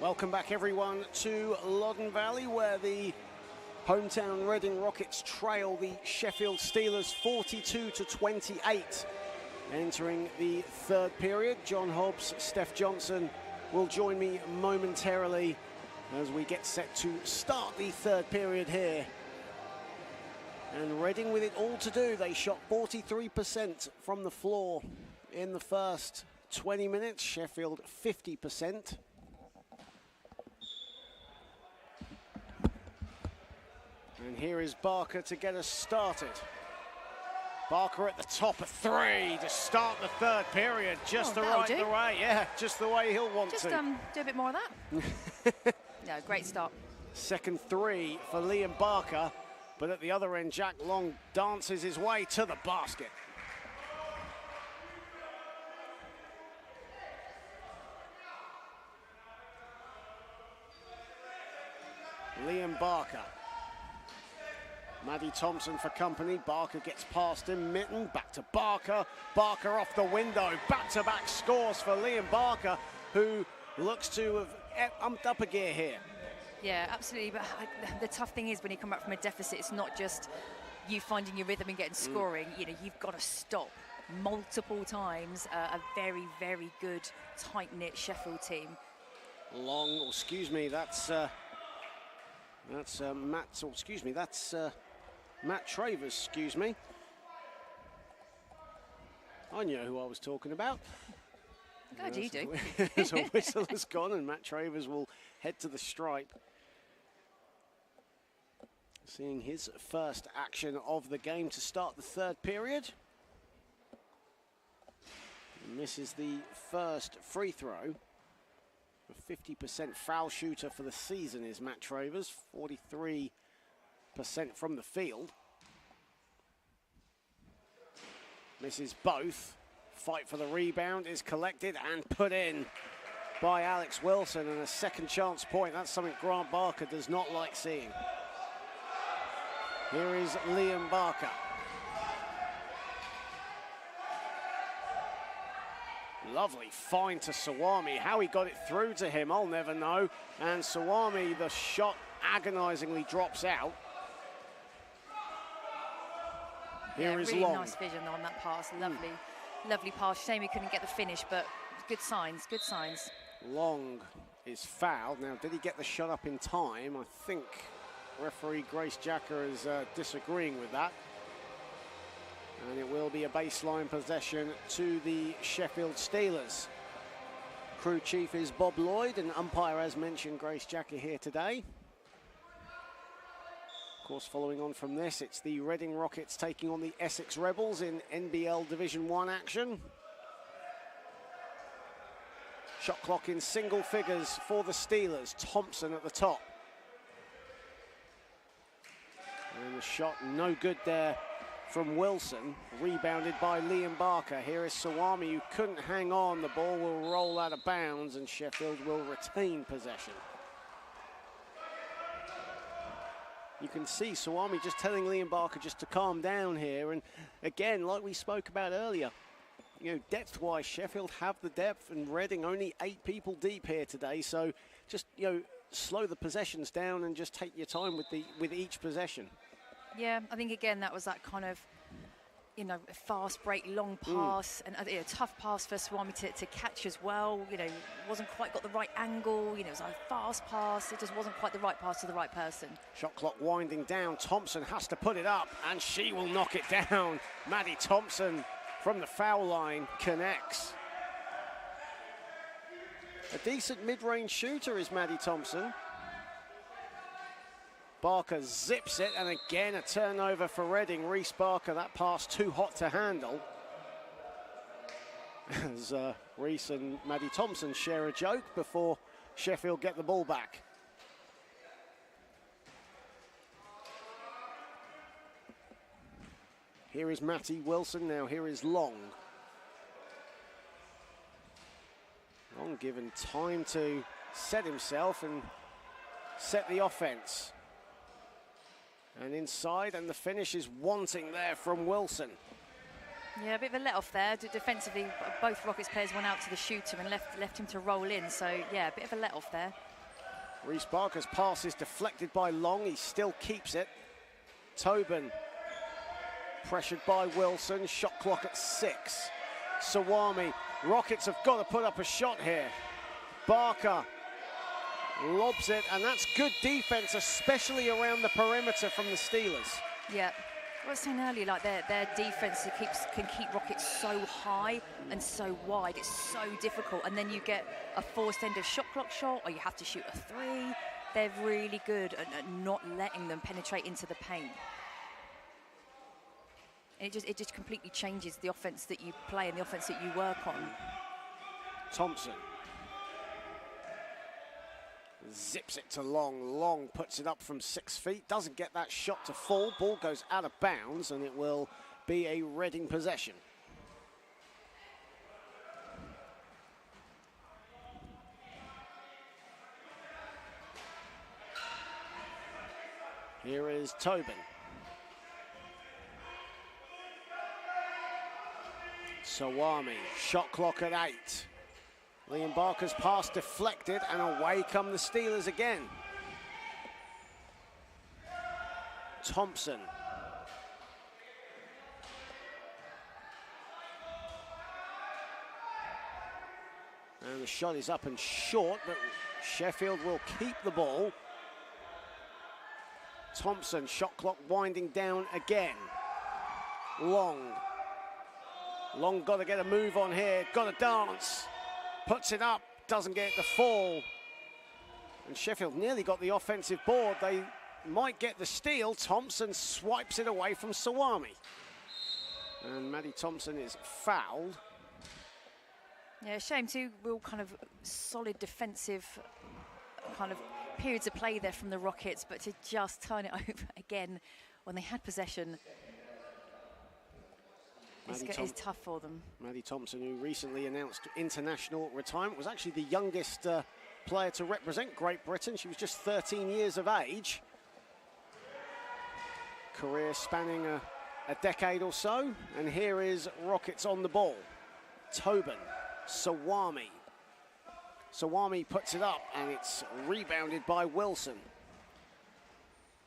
Welcome back, everyone, to Loddon Valley, where the hometown Reading Rockets trail the Sheffield Steelers 42-28. Entering the third period, John Hobbs, Steph Johnson will join me momentarily as we get set to start the third period here. And Reading with it all to do. They shot 43% from the floor in the first 20 minutes. Sheffield 50%. And here is Barker to get us started. Barker at the top of three to start the third period. Just the way, yeah, just the way he'll want to.
Just do a bit more of that. No, great start.
Second three for Liam Barker, but at the other end, Jack Long dances his way to the basket. Liam Barker. Maddie Thompson for company. Barker gets past him. Mitten back to Barker. Barker off the window. Back-to-back scores for Liam Barker, who looks to have umped up a gear here.
Yeah, absolutely. But the tough thing is when you come back from a deficit, it's not just you finding your rhythm and getting scoring. You know, you've got to stop multiple times. A very, very good, tight-knit Sheffield team.
Long, or excuse me, that's Matt, or excuse me, that's Matt Travers, excuse me. I know who I was talking about.
God, you do.
So a whistle has gone and Matt Travers will head to the stripe. Seeing his first action of the game to start the third period. Misses the first free throw. A 50% foul shooter for the season is Matt Travers, 43% from the field. Misses both. Fight for the rebound is collected and put in by Alex Wilson, and a second chance point. That's something Grant Barker does not like seeing. Here is Liam Barker. Lovely find to Sawami. How he got it through to him, I'll never know. And Sawami, the shot agonizingly drops out. Here is
really
Long.
Nice vision on that pass. Lovely, lovely pass. Shame he couldn't get the finish, but good signs, good signs.
Long is fouled. Now, did he get the shot up in time? I think referee Grace Jacker is disagreeing with that. And it will be a baseline possession to the Sheffield Steelers. Crew chief is Bob Lloyd, and umpire, as mentioned, Grace Jacker here today. Of course, following on from this, it's the Reading Rockets taking on the Essex Rebels in NBL Division 1 action. Shot clock in single figures for the Steelers. Thompson at the top. And the shot no good there from Wilson, rebounded by Liam Barker. Here is Sawami, who couldn't hang on. The ball will roll out of bounds and Sheffield will retain possession. You can see Sawami just telling Liam Barker just to calm down here. And again, like we spoke about earlier, you know, depth-wise, Sheffield have the depth and Reading only 8 people deep here today. So just, you know, slow the possessions down and just take your time with each possession. Yeah,
I think again that was that kind of, you know, fast break, long pass, and a tough pass for Swami to catch as well. You know, wasn't quite got the right angle. You know, it was a fast pass. It just wasn't quite the right pass to the right person.
Shot clock winding down. Thompson has to put it up, and she will knock it down. Maddie Thompson from the foul line connects. A decent mid-range shooter is Maddie Thompson. Barker zips it, and again a turnover for Reading. Reece Barker, that pass too hot to handle. As Reece and Maddie Thompson share a joke before Sheffield get the ball back. Here is Matty Wilson, now here is Long. Long given time to set himself and set the offense. And inside, and the finish is wanting there from Wilson.
Yeah, a bit of a let-off there. Defensively, both Rockets players went out to the shooter and left him to roll in. So, yeah, a bit of a let-off there.
Reece Barker's pass is deflected by Long. He still keeps it. Tobin pressured by Wilson. Shot clock at 6. Sawami. Rockets have got to put up a shot here. Barker lobs it, and that's good defense, especially around the perimeter from the Steelers.
Yeah. I was saying earlier, like their defense can keep Rockets so high and so wide. It's so difficult, and then you get a forced end of shot clock shot, or you have to shoot a 3. They're really good at not letting them penetrate into the paint. And it just completely changes the offense that you play and the offense that you work on.
Thompson zips it to Long. Long puts it up from 6 feet. Doesn't get that shot to fall. Ball goes out of bounds, and it will be a Reading possession. Here is Tobin. Sawami, shot clock at 8. Liam Barker's pass deflected, and away come the Steelers again. Thompson. And the shot is up and short, but Sheffield will keep the ball. Thompson, shot clock winding down again. Long. Long got to get a move on here, got to dance. Puts it up, doesn't get it to fall. And Sheffield nearly got the offensive board. They might get the steal. Thompson swipes it away from Sawami. And Maddie Thompson is fouled.
Yeah, shame too. Real kind of solid defensive kind of periods of play there from the Rockets, but to just turn it over again when they had possession, it's tough for them. Maddie
Thompson, who recently announced international retirement, was actually the youngest player to represent Great Britain. She was just 13 years of age. Career spanning a decade or so. And here is Rockets on the ball. Tobin, Sawami. Sawami puts it up, and it's rebounded by Wilson.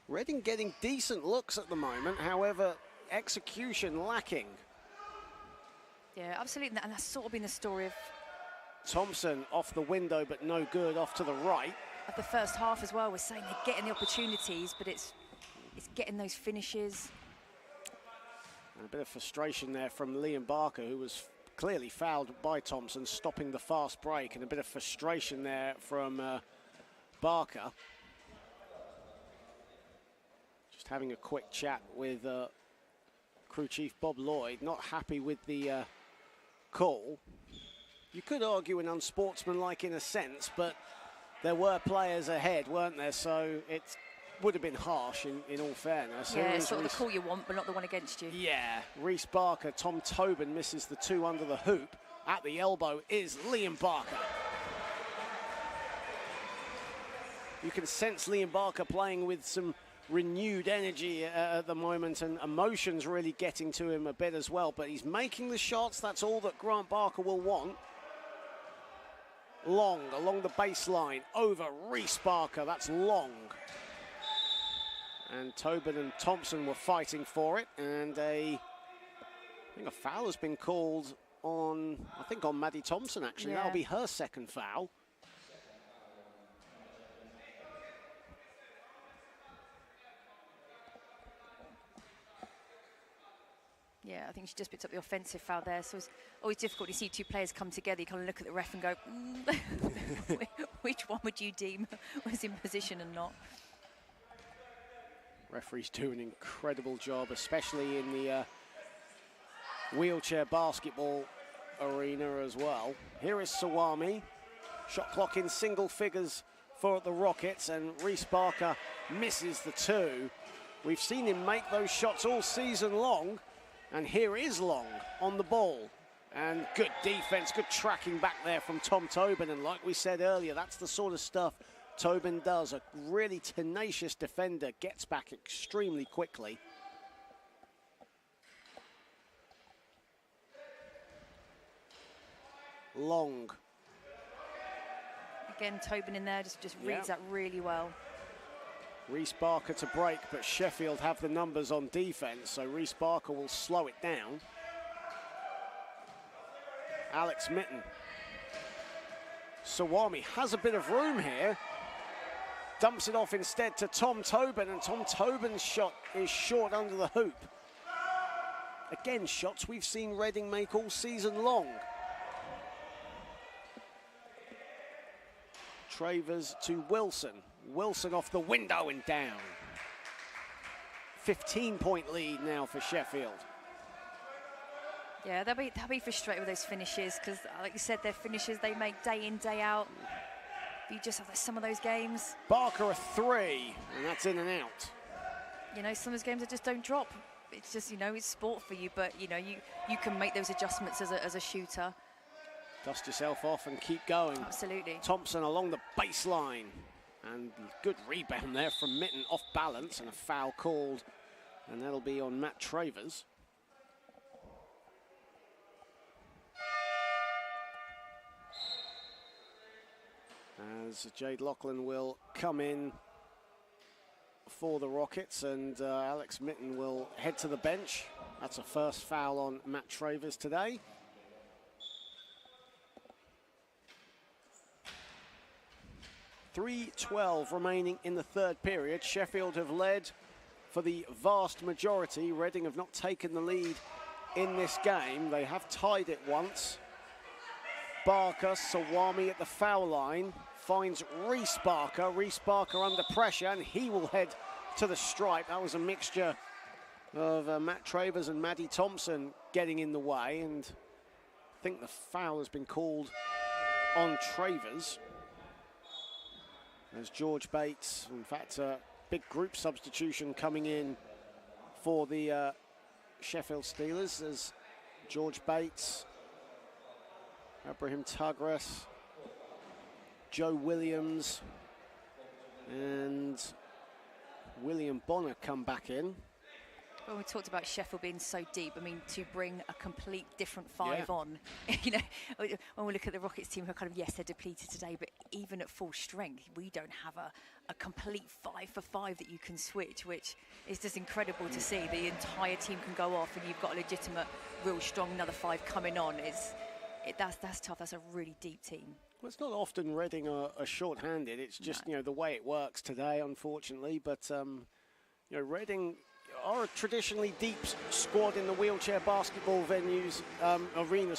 Reading getting decent looks at the moment, however, execution lacking.
Yeah, absolutely, and that's sort of been the story of
Thompson off the window, but no good, off to the right.
Of the first half as well, we're saying they're getting the opportunities, but it's getting those finishes.
And a bit of frustration there from Liam Barker, who was clearly fouled by Thompson, stopping the fast break, and a bit of frustration there from Barker. Just having a quick chat with crew chief Bob Lloyd, not happy with the call. You could argue an unsportsmanlike in a sense, but there were players ahead, weren't there? So it would have been harsh in all fairness.
Yeah, it's sort of the call you want, but not the one against you.
Yeah, Reece Barker, Tom Tobin misses the 2 under the hoop. At the elbow is Liam Barker. You can sense Liam Barker playing with some renewed energy at the moment, and emotions really getting to him a bit as well, but he's making the shots. That's all that Grant Barker will want. Long along the baseline over Reece Barker. That's Long. And Tobin and Thompson were fighting for it, and I think a foul has been called on, on Maddie Thompson, actually. Yeah. That'll be her second foul.
Yeah, I think she just picked up the offensive foul there. So it's always difficult to see 2 players come together. You kind of look at the ref and go, which one would you deem was in position and not?
Referees do an incredible job, especially in the wheelchair basketball arena as well. Here is Sawami. Shot clock in single figures for the Rockets, and Reece Barker misses the 2. We've seen him make those shots all season long. And here is Long on the ball. And good defense, good tracking back there from Tom Tobin. And like we said earlier, that's the sort of stuff Tobin does. A really tenacious defender, gets back extremely quickly. Long.
Again, Tobin in there just reads that really well.
Reece Barker to break, but Sheffield have the numbers on defence, so Reece Barker will slow it down. Alex Mitten. Sawami has a bit of room here. Dumps it off instead to Tom Tobin, and Tom Tobin's shot is short under the hoop. Again, shots we've seen Reading make all season long. Travers to Wilson. Wilson off the window and down. 15-point lead now for Sheffield.
Yeah, they'll be frustrated with those finishes because, like you said, they're finishes they make day in, day out. You just have some of those games.
Barker a three, and that's in and out.
You know, some of those games that just don't drop. It's just, you know, it's sport for you, but, you know, you can make those adjustments as a shooter.
Dust yourself off and keep going.
Absolutely.
Thompson along the baseline. And good rebound there from Mitten, off balance, and a foul called. And that'll be on Matt Travers. As Jade Loughlin will come in for the Rockets, and Alex Mitten will head to the bench. That's a first foul on Matt Travers today. .3:12 remaining in the third period. Sheffield have led for the vast majority. Reading have not taken the lead in this game. They have tied it once. Barker, Sawami at the foul line, finds Reece Barker. Reece Barker under pressure, and he will head to the stripe. That was a mixture of Matt Travers and Maddie Thompson getting in the way, and I think the foul has been called on Travers. As George Bates, in fact, a big group substitution coming in for the Sheffield Steelers as George Bates, Abraham Tugras, Joe Williams, and William Bonner come back in.
When we talked about Sheffield being so deep, I mean, to bring a complete different five on, you know, when we look at the Rockets team, who are kind of, yes, they're depleted today, but even at full strength, we don't have a complete 5-for-5 that you can switch, which is just incredible to see. The entire team can go off, and you've got a legitimate, real strong another five coming on. That's tough. That's a really deep team.
Well, it's not often Reading are short-handed. It's just, you know, the way it works today, unfortunately. But, you know, Reading are a traditionally deep squad in the wheelchair basketball arena,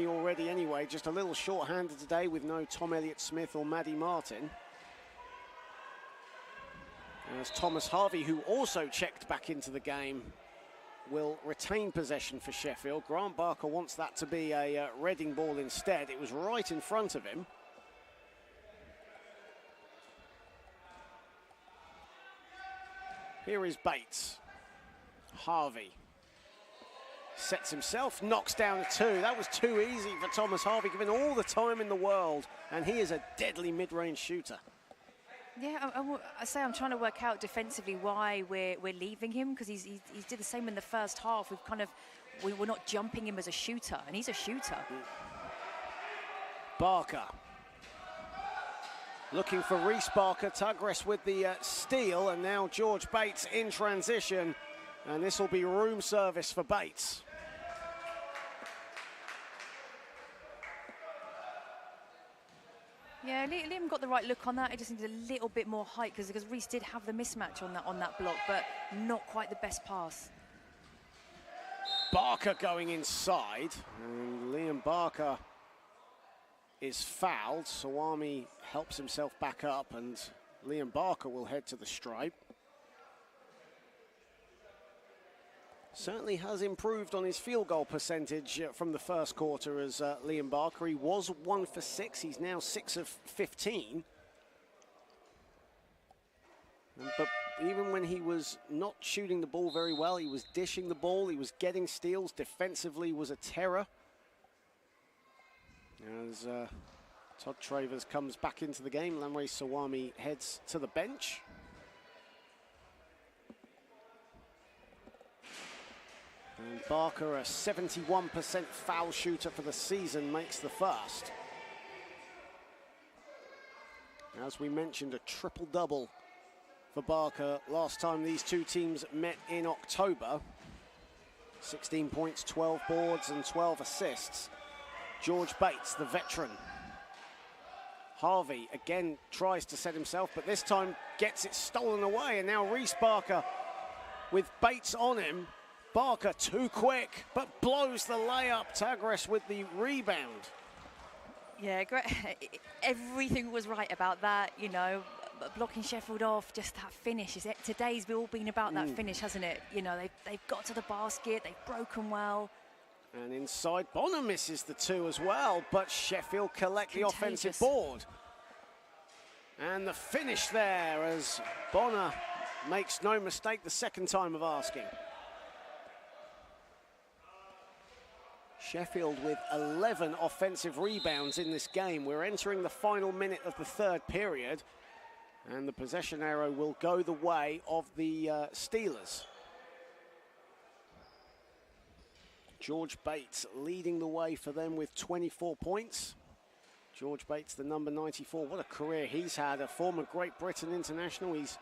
already anyway. Just a little short-handed today with no Tom Elliott-Smith or Maddie Martin. As Thomas Harvey, who also checked back into the game, will retain possession for Sheffield. Grant Barker wants that to be a Reading ball instead. It was right in front of him. Here is Bates. Harvey sets himself, knocks down a two. That was too easy for Thomas Harvey, given all the time in the world, and he is a deadly mid-range shooter.
Yeah, I'm trying to work out defensively why we're leaving him, because he did the same in the first half. We're not jumping him as a shooter, and he's a shooter.
Barker looking for Reece Barker. Tugras with the steal, and now George Bates in transition. And this will be room service for Bates.
Yeah, Liam got the right look on that. It just needed a little bit more height because Reece did have the mismatch on that block, but not quite the best pass.
Barker going inside, and Liam Barker is fouled. Sawami helps himself back up, and Liam Barker will head to the stripe. Certainly has improved on his field goal percentage from the first quarter as Liam Barker. He was 1 for 6. He's now 6 of 15. But even when he was not shooting the ball very well, he was dishing the ball, he was getting steals. Defensively was a terror. As Todd Travers comes back into the game, Lamwe Sawami heads to the bench. And Barker, a 71% foul shooter for the season, makes the first. As we mentioned, a triple-double for Barker last time these two teams met in October. 16 points, 12 boards and 12 assists. George Bates, the veteran. Harvey again tries to set himself, but this time gets it stolen away. And now Reece Barker with Bates on him. Barker too quick, but blows the layup. Tagres with the rebound.
Yeah, great. Everything was right about that, you know, blocking Sheffield off, just that finish. Today's all been about that finish, hasn't it? You know, they've got to the basket, they've broken well.
And inside, Bonner misses the two as well, but Sheffield collect the offensive board. And the finish there as Bonner makes no mistake the second time of asking. Sheffield with 11 offensive rebounds in this game. We're entering the final minute of the third period, and the possession arrow will go the way of the Steelers. George Bates leading the way for them with 24 points. George Bates, the number 94. What a career he's had, a former Great Britain international. He's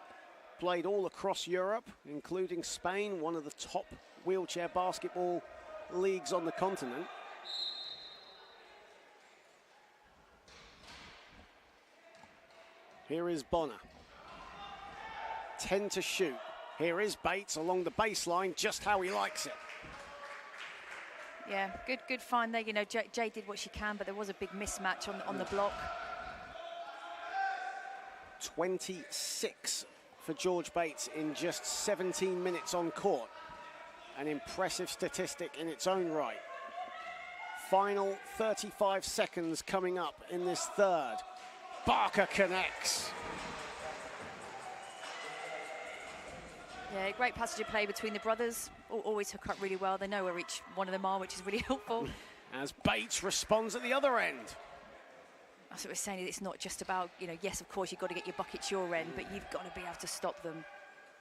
played all across Europe, including Spain, one of the top wheelchair basketball leagues on the continent. Here is Bonner. 10 to shoot. Here is Bates along the baseline, just how he likes it.
Yeah, good find there. You know, Jay did what she can, but there was a big mismatch on the block.
26 for George Bates in just 17 minutes on court. An impressive statistic in its own right. Final 35 seconds coming up in this third. Barker connects.
Yeah, great passage of play between the brothers. Always hook up really well. They know where each one of them are, which is really helpful.
As Bates responds at the other end.
That's what we're saying. It's not just about, you know, yes, of course, you've got to get your buckets your end, but you've got to be able to stop them,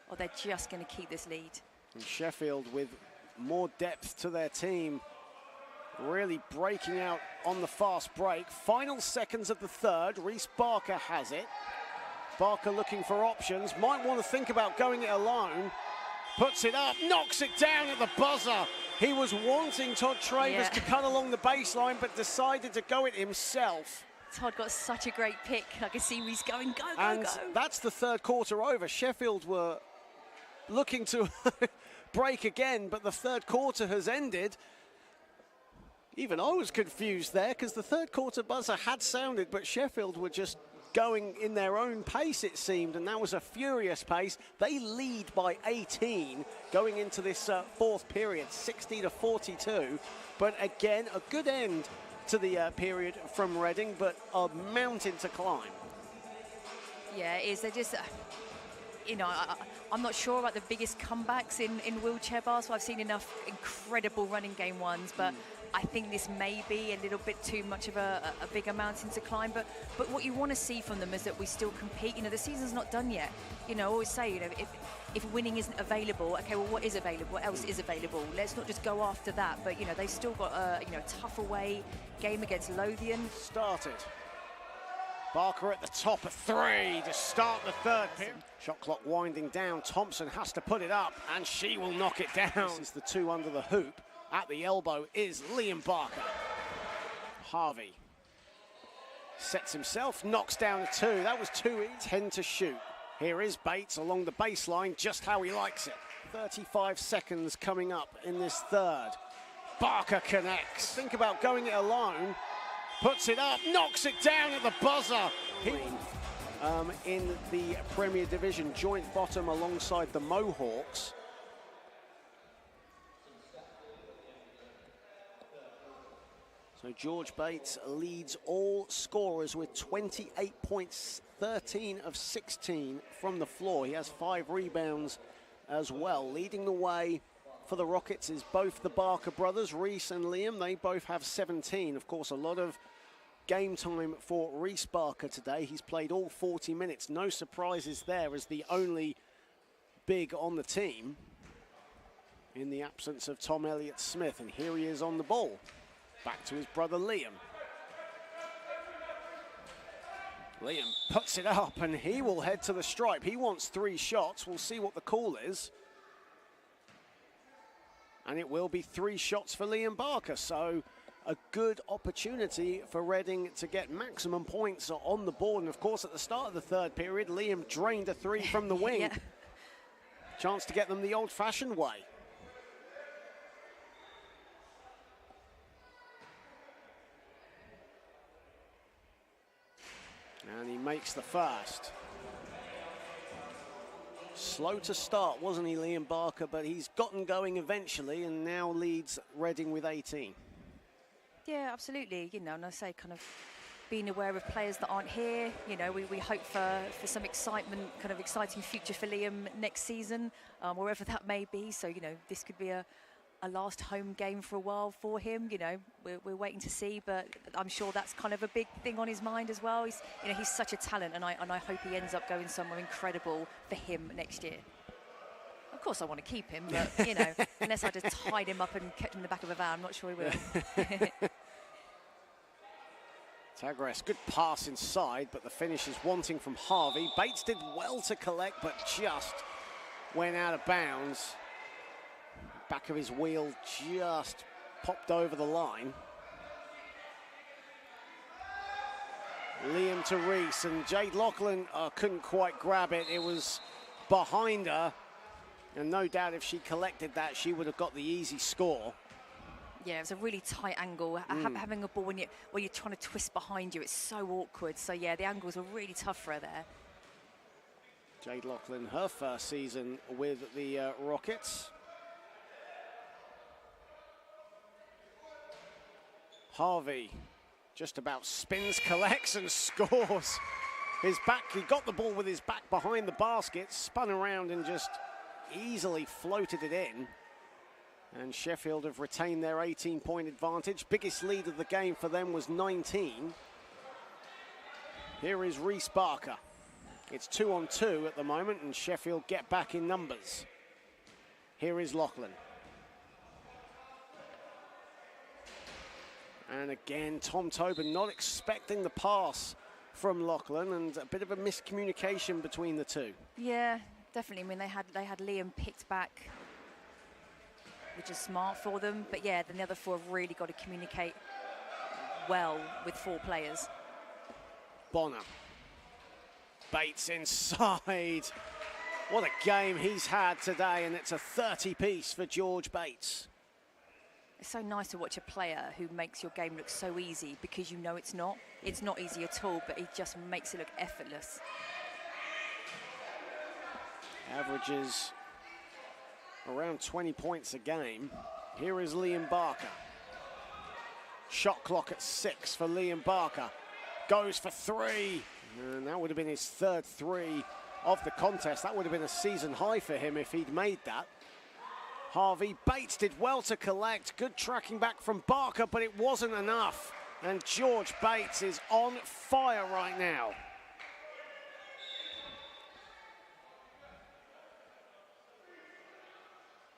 or they're just going to keep this lead.
And Sheffield with more depth to their team, really breaking out on the fast break. Final seconds of the third. Reece Barker has it. Barker looking for options, might want to think about going it alone. Puts it up, knocks it down at the buzzer. He was wanting Todd Travers to cut along the baseline, but decided to go it himself.
Todd got such a great pick. I can see where he's going, go.
And that's the third quarter over. Sheffield were looking to break again, but the third quarter has ended. Even I was confused there because the third quarter buzzer had sounded, but Sheffield were just going in their own pace, it seemed, and that was a furious pace. They lead by 18 going into this fourth period, 60 to 42. But again, a good end to the period from Reading, but a mountain to climb.
Yeah, it is. They're just, you know, I'm not sure about the biggest comebacks in wheelchair basketball. I've seen enough incredible running game ones, but I think this may be a little bit too much of a bigger mountain to climb. But what you want to see from them is that we still compete. You know, the season's not done yet. You know, I always say, you know, if winning isn't available, okay, well, what is available? What else is available? Let's not just go after that. But, you know, they've still got a, you know, tough away game against Lothian.
Started. Barker at the top of three to start the third period. Shot clock winding down. Thompson has to put it up, and she will knock it down. This is the two under the hoop. At the elbow is Liam Barker. Harvey sets himself, knocks down a two. That was 2 10 to shoot. Here is Bates along the baseline, just how he likes it. 35 seconds coming up in this third. Barker connects. Think about going it alone. Puts it up, knocks it down at the buzzer. In the Premier Division, joint bottom alongside the Mohawks. So George Bates leads all scorers with 28 points, 13 of 16 from the floor. He has 5 rebounds as well. Leading the way for the Rockets is both the Barker brothers, Reece and Liam. They both have 17. Of course, a lot of game time for Reece Barker today. He's played all 40 minutes. No surprises there as the only big on the team in the absence of Tom Elliott-Smith. And here he is on the ball. Back to his brother Liam. Liam puts it up and he will head to the stripe. He wants 3 shots. We'll see what the call is. And it will be 3 shots for Liam Barker. So a good opportunity for Reading to get maximum points on the board. And of course, at the start of the 3rd period, Liam drained a 3 from the wing.
Yeah.
Chance to get them the old-fashioned way. And he makes the first. Slow to start, wasn't he, Liam Barker? But he's gotten going eventually and now leads Reading with 18.
Yeah, absolutely. You know, and I say kind of being aware of players that aren't here. You know, we hope for some excitement, kind of exciting future for Liam next season, wherever that may be. So, you know, this could be a last home game for a while for him. You know, we're waiting to see, but I'm sure that's kind of a big thing on his mind as well. He's, you know, he's such a talent, and I hope he ends up going somewhere incredible for him next year. Of course, I want to keep him, but, you know, unless I just tied him up and kept him in the back of a van, I'm not sure he will.
Tagres, good pass inside, but the finish is wanting from Harvey. Bates did well to collect, but just went out of bounds. Back of his wheel just popped over the line. Liam to Reese, and Jade Lachlan couldn't quite grab it. It was behind her, and no doubt if she collected that, she would have got the easy score.
Yeah, it was a really tight angle. Having a ball when you're trying to twist behind you, it's so awkward. So yeah, the angles were really tough for her there.
Jade Lachlan, her first season with the Rockets. Harvey just about spins, collects and scores. His back, he got the ball with his back behind the basket, spun around and just easily floated it in. And Sheffield have retained their 18-point advantage. Biggest lead of the game for them was 19. Here is Reese Barker. It's 2-on-2 at the moment, and Sheffield get back in numbers. Here is Lachlan. And again, Tom Tobin not expecting the pass from Lachlan, and a bit of a miscommunication between the two.
Yeah, definitely. I mean, they had Liam picked back, which is smart for them. But yeah, then the other 4 have really got to communicate well with 4 players.
Bonner. Bates inside. What a game he's had today, and it's a 30-piece for George Bates.
It's so nice to watch a player who makes your game look so easy, because you know it's not. It's not easy at all, but he just makes it look effortless.
Averages around 20 points a game. Here is Liam Barker. Shot clock at 6 for Liam Barker. Goes for 3. And that would have been his 3rd 3 of the contest. That would have been a season high for him if he'd made that. Harvey, Bates did well to collect. Good tracking back from Barker, but it wasn't enough. And George Bates is on fire right now.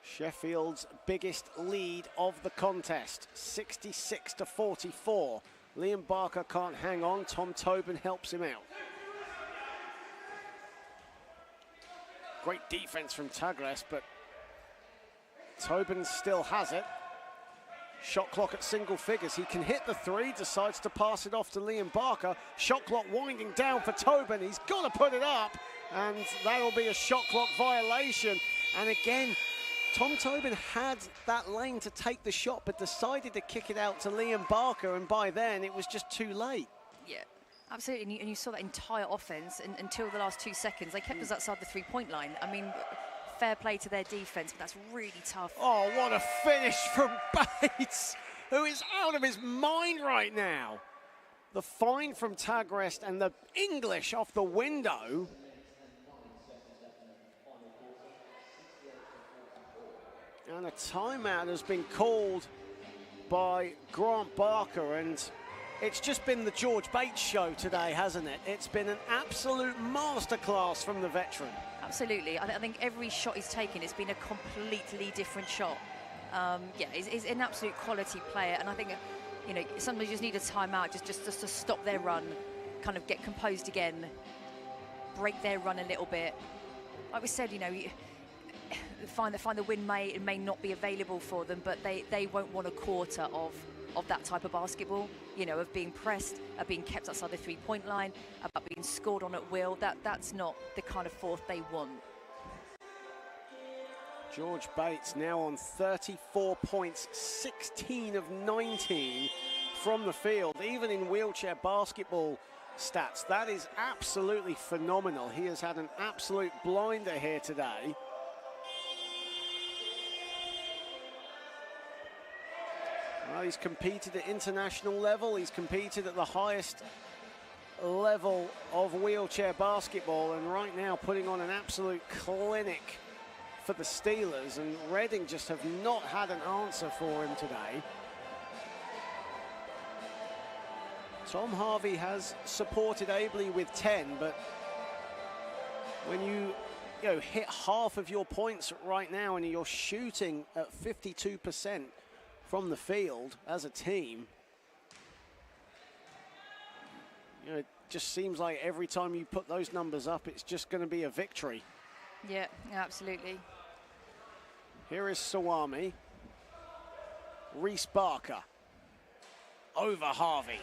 Sheffield's biggest lead of the contest, 66-44. Liam Barker can't hang on. Tom Tobin helps him out. Great defense from Tagres, but Tobin still has it. Shot clock at single figures. He can hit the 3, decides to pass it off to Liam Barker. Shot clock winding down for Tobin. He's got to put it up, and that'll be a shot clock violation. And again, Tom Tobin had that lane to take the shot, but decided to kick it out to Liam Barker, and by then it was just too late. Yeah,
absolutely. And you saw that entire offense until the last 2 seconds. They kept us outside the 3-point line. I mean, fair play to their defense, but that's really tough.
Oh, what a finish from Bates, who is out of his mind right now. The fine from Tagrest and the English off the window. And a timeout has been called by Grant Barker, and it's just been the George Bates show today, hasn't it? It's been an absolute masterclass from the veteran.
Absolutely. I think every shot he's taken, it's been a completely different shot. Yeah, he's an absolute quality player, and I think, you know, sometimes you just need a timeout just to stop their run. kind of get composed again, break their run a little bit. Like we said, you know, find the win may not be available for them, but they won't want a quarter of that type of basketball, you know, of being pressed, of being kept outside the three-point line, about being scored on at will. That's not the kind of fourth they want.
George Bates now on 34 points, 16 of 19 from the field. Even in wheelchair basketball stats, that is absolutely phenomenal. He has had an absolute blinder here today. Well, he's competed at international level. He's competed at the highest level of wheelchair basketball, and right now putting on an absolute clinic for the Steelers, and Reading just have not had an answer for him today. Tom Harvey has supported ably with 10, but when you hit half of your points right now and you're shooting at 52% from the field as a team, you know, it just seems like every time you put those numbers up, it's just going to be a victory.
Yeah, absolutely.
Here is Sawami. Reese Barker over Harvey.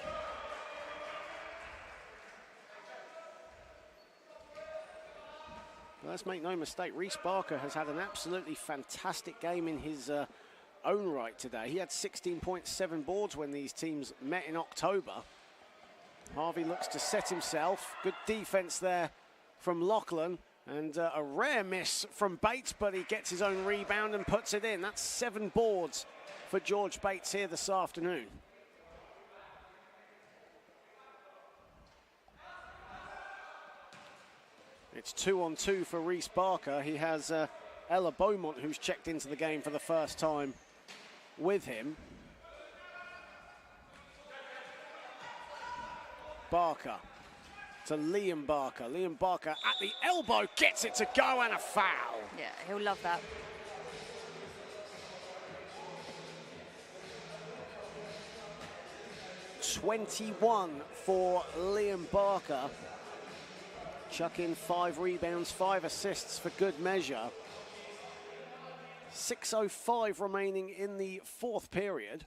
Well, let's make no mistake, Reese Barker has had an absolutely fantastic game in his own right today. He had 16.7 boards when these teams met in October. Harvey looks to set himself. Good defense there from Lachlan. And a rare miss from Bates, but he gets his own rebound and puts it in. That's 7 boards for George Bates here this afternoon. It's 2-on-2 for Reese Barker. He has Ella Beaumont, who's checked into the game for the first time with him. Barker to Liam Barker. Liam Barker at the elbow, gets it to go, and a foul.
Yeah, he'll love that.
.21 for Liam Barker. Chuck in 5 rebounds, 5 assists for good measure. 6:05 remaining in the fourth period.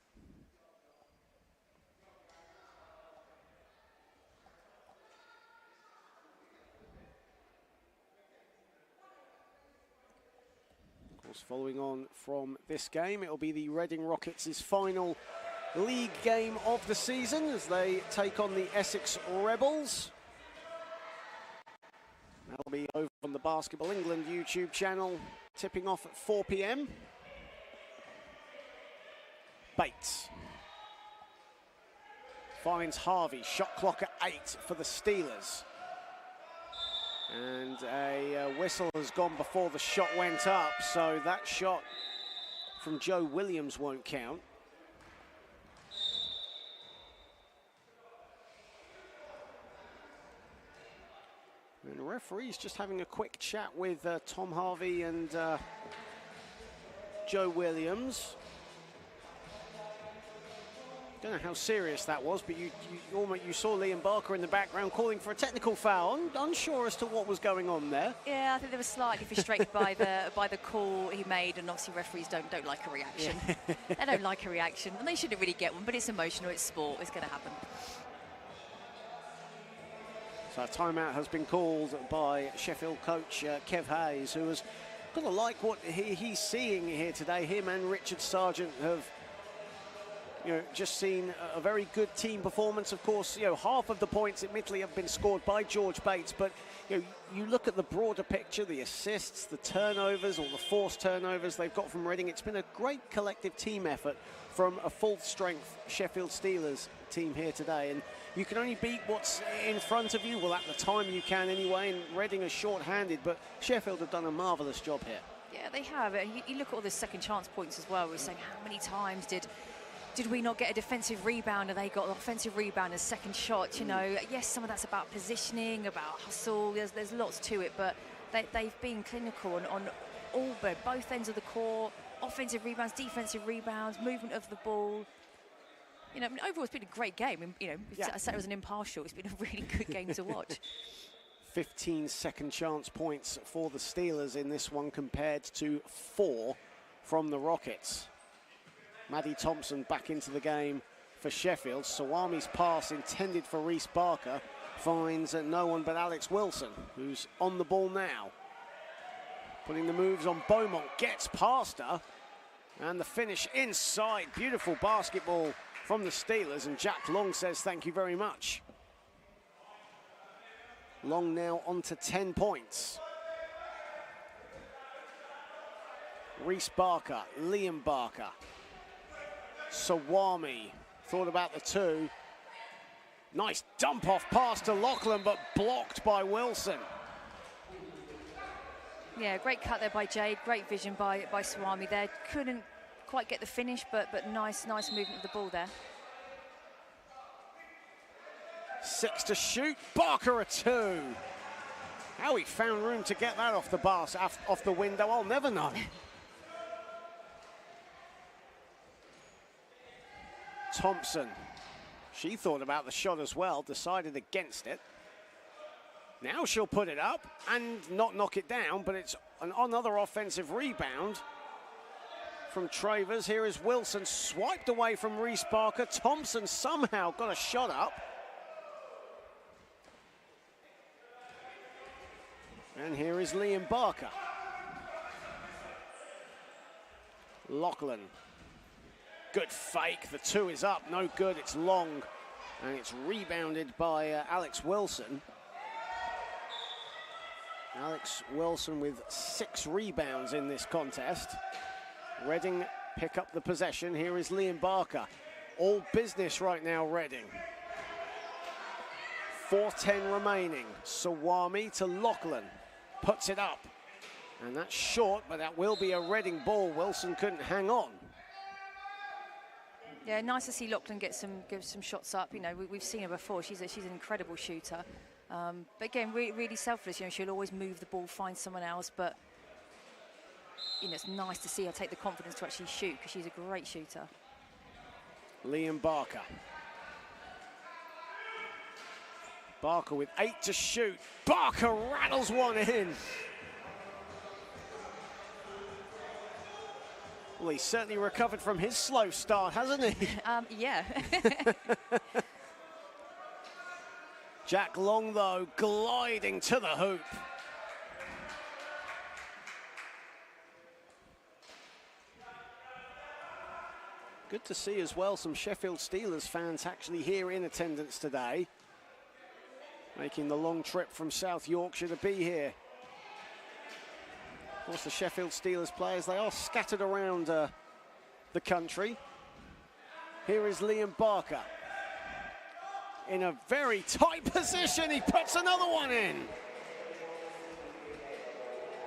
Following on from this game, it'll be the Reading Rockets' final league game of the season as they take on the Essex Rebels. That'll be over on the Basketball England YouTube channel, tipping off at 4 p.m. Bates finds Harvey, shot clock at 8 for the Steelers. And a whistle has gone before the shot went up, so that shot from Joe Williams won't count. And the referee's just having a quick chat with Tom Harvey and Joe Williams. Don't know how serious that was, but you saw Liam Barker in the background calling for a technical foul. Unsure as to what was going on there.
Yeah, I think they were slightly frustrated by the call he made, and obviously referees don't like a reaction. Yeah. They don't like a reaction, and they shouldn't really get one, but it's emotional, it's sport, it's going to happen.
So a timeout has been called by Sheffield coach Kev Hayes, who was going to like what he's seeing here today. Him and Richard Sargent have just seen a very good team performance. Of course, half of the points admittedly have been scored by George Bates, but you look at the broader picture, the assists, the turnovers, or the forced turnovers they've got from Reading. It's been a great collective team effort from a full-strength Sheffield Steelers team here today, and you can only beat what's in front of you. Well, at the time you can anyway, and Reading is short-handed, but Sheffield have done a marvellous job here.
Yeah, they have. You look at all the second chance points as well. We're saying, how many times did we not get a defensive rebound, and they got an offensive rebound, a second shot? Yes, some of that's about positioning, about hustle. There's lots to it, but they've been clinical on both ends of the court. Offensive rebounds, defensive rebounds, movement of the ball. you know, I mean, overall it's been a great game. You know,
Yeah.
I said it was an impartial. It's been a really good game to watch.
15 second chance points for the Steelers in this one compared to 4 from the Rockets. Maddie Thompson back into the game for Sheffield. Sawami's pass intended for Reese Barker finds no one but Alex Wilson, who's on the ball now. Putting the moves on Beaumont, gets past her, and the finish inside. Beautiful basketball from the Steelers, and Jack Long says thank you very much. Long now on to 10 points. Reese Barker, Liam Barker. Sawami thought about the 2. Nice dump off pass to Lachlan, but blocked by Wilson.
Yeah, great cut there by Jade. Great vision by Sawami there. Couldn't quite get the finish, but nice movement of the ball there.
6 to shoot. Barker a 2. How he found room to get that off the bars, off the window, I'll never know. Thompson. She thought about the shot as well, decided against it. Now she'll put it up and not knock it down, but it's another offensive rebound from Travers. Here is Wilson, swiped away from Reese Barker. Thompson somehow got a shot up. And here is Liam Barker. Lachlan. Good fake. The 2 is up. No good. It's long. And it's rebounded by Alex Wilson. Alex Wilson with 6 rebounds in this contest. Reading pick up the possession. Here is Liam Barker. All business right now, Reading. 4:10 remaining. Sawami to Lachlan. Puts it up. And that's short, but that will be a Reading ball. Wilson couldn't hang on.
Yeah, nice to see Lachlan give some shots up. You know, we've seen her before. She's an incredible shooter. But again, really selfless. You know, she'll always move the ball, find someone else. But you know, it's nice to see her take the confidence to actually shoot, because she's a great shooter.
Liam Barker. Barker with 8 to shoot. Barker rattles one in. Well, he's certainly recovered from his slow start, hasn't he?
Yeah.
Jack Long, though, gliding to the hoop. Good to see as well some Sheffield Steelers fans actually here in attendance today, making the long trip from South Yorkshire to be here. Of course, the Sheffield Steelers players, they are scattered around the country. Here is Liam Barker. In a very tight position, he puts another one in.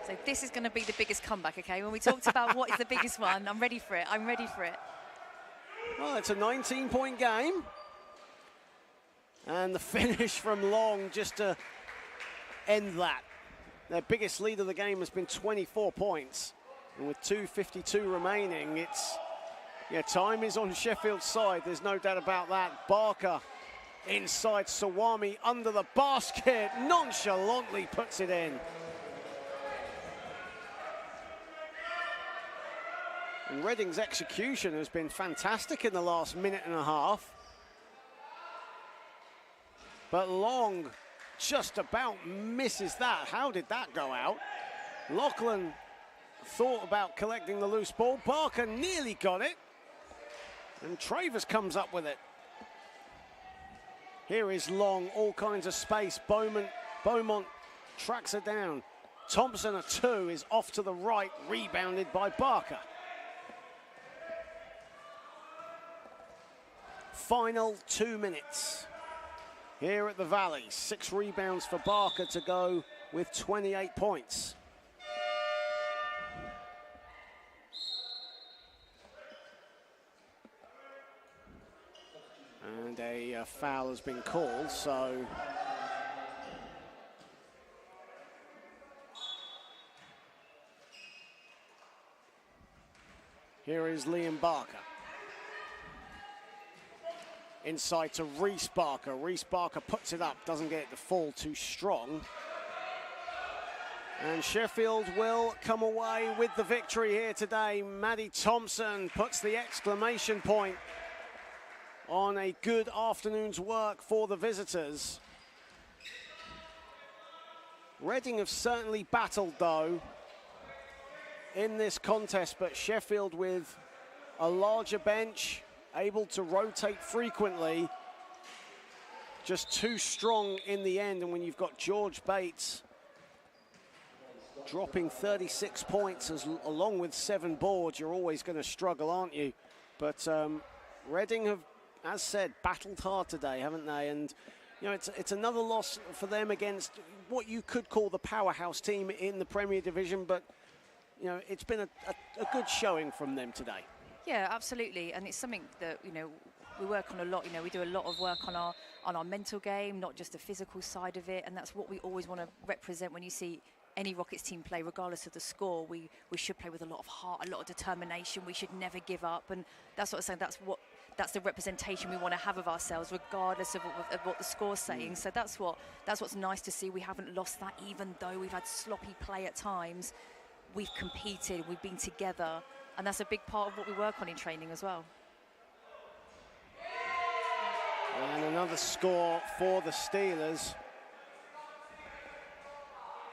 So this is going to be the biggest comeback, okay? When we talked about what is the biggest one, I'm ready for it. I'm ready for it.
Well, it's a 19-point game. And the finish from Long just to end that. Their biggest lead of the game has been 24 points. And with 2:52 remaining, it's, yeah, time is on Sheffield's side. There's no doubt about that. Barker inside, Sawami under the basket, nonchalantly puts it in. And Reading's execution has been fantastic in the last minute and a half. But Long just about misses that. How did that go out? Lachlan thought about collecting the loose ball. Barker nearly got it. And Travers comes up with it. Here is Long, all kinds of space. Beaumont tracks her down. Thompson, a 2, is off to the right, rebounded by Barker. Final 2 minutes here at the Valley. 6 rebounds for Barker to go with 28 points. And a foul has been called, so here is Liam Barker. inside to Reese Barker. Reese Barker puts it up, doesn't get it to fall too strong. And Sheffield will come away with the victory here today. Maddie Thompson puts the exclamation point on a good afternoon's work for the visitors. Reading have certainly battled, though, in this contest, but Sheffield with a larger bench, able to rotate frequently, just too strong in the end. And when you've got George Bates dropping 36 points along with 7 boards, you're always going to struggle, aren't you? But Reading have, as said, battled hard today, haven't they? And you know, it's another loss for them against what you could call the powerhouse team in the Premier Division, but you know, it's been a good showing from them today.
Yeah, absolutely, and it's something that, you know, we work on a lot. You know, we do a lot of work on our mental game, not just the physical side of it, and that's what we always want to represent when you see any Rockets team play, regardless of the score. We should play with a lot of heart, a lot of determination. We should never give up, and that's what I'm saying. That's the representation we want to have of ourselves, regardless of what the score's saying. So that's what's nice to see. We haven't lost that, even though we've had sloppy play at times. We've competed, we've been together, and that's a big part of what we work on in training as well.
And another score for the Steelers.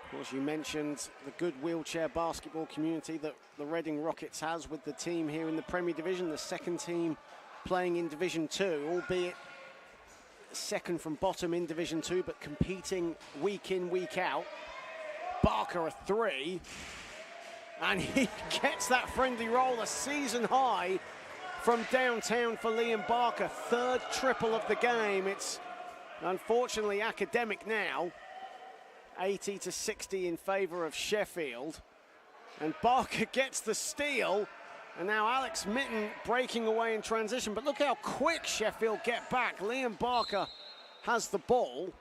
Of course, you mentioned the good wheelchair basketball community that the Reading Rockets has with the team here in the Premier Division, the second team playing in Division 2, albeit second from bottom in Division 2, but competing week in, week out. Barker a 3, and he gets that friendly roll, a season high from downtown for Liam Barker. 3rd triple of the game. It's unfortunately academic now. 80-60 in favour of Sheffield. And Barker gets the steal. And now Alex Mitten breaking away in transition. But look how quick Sheffield get back. Liam Barker has the ball.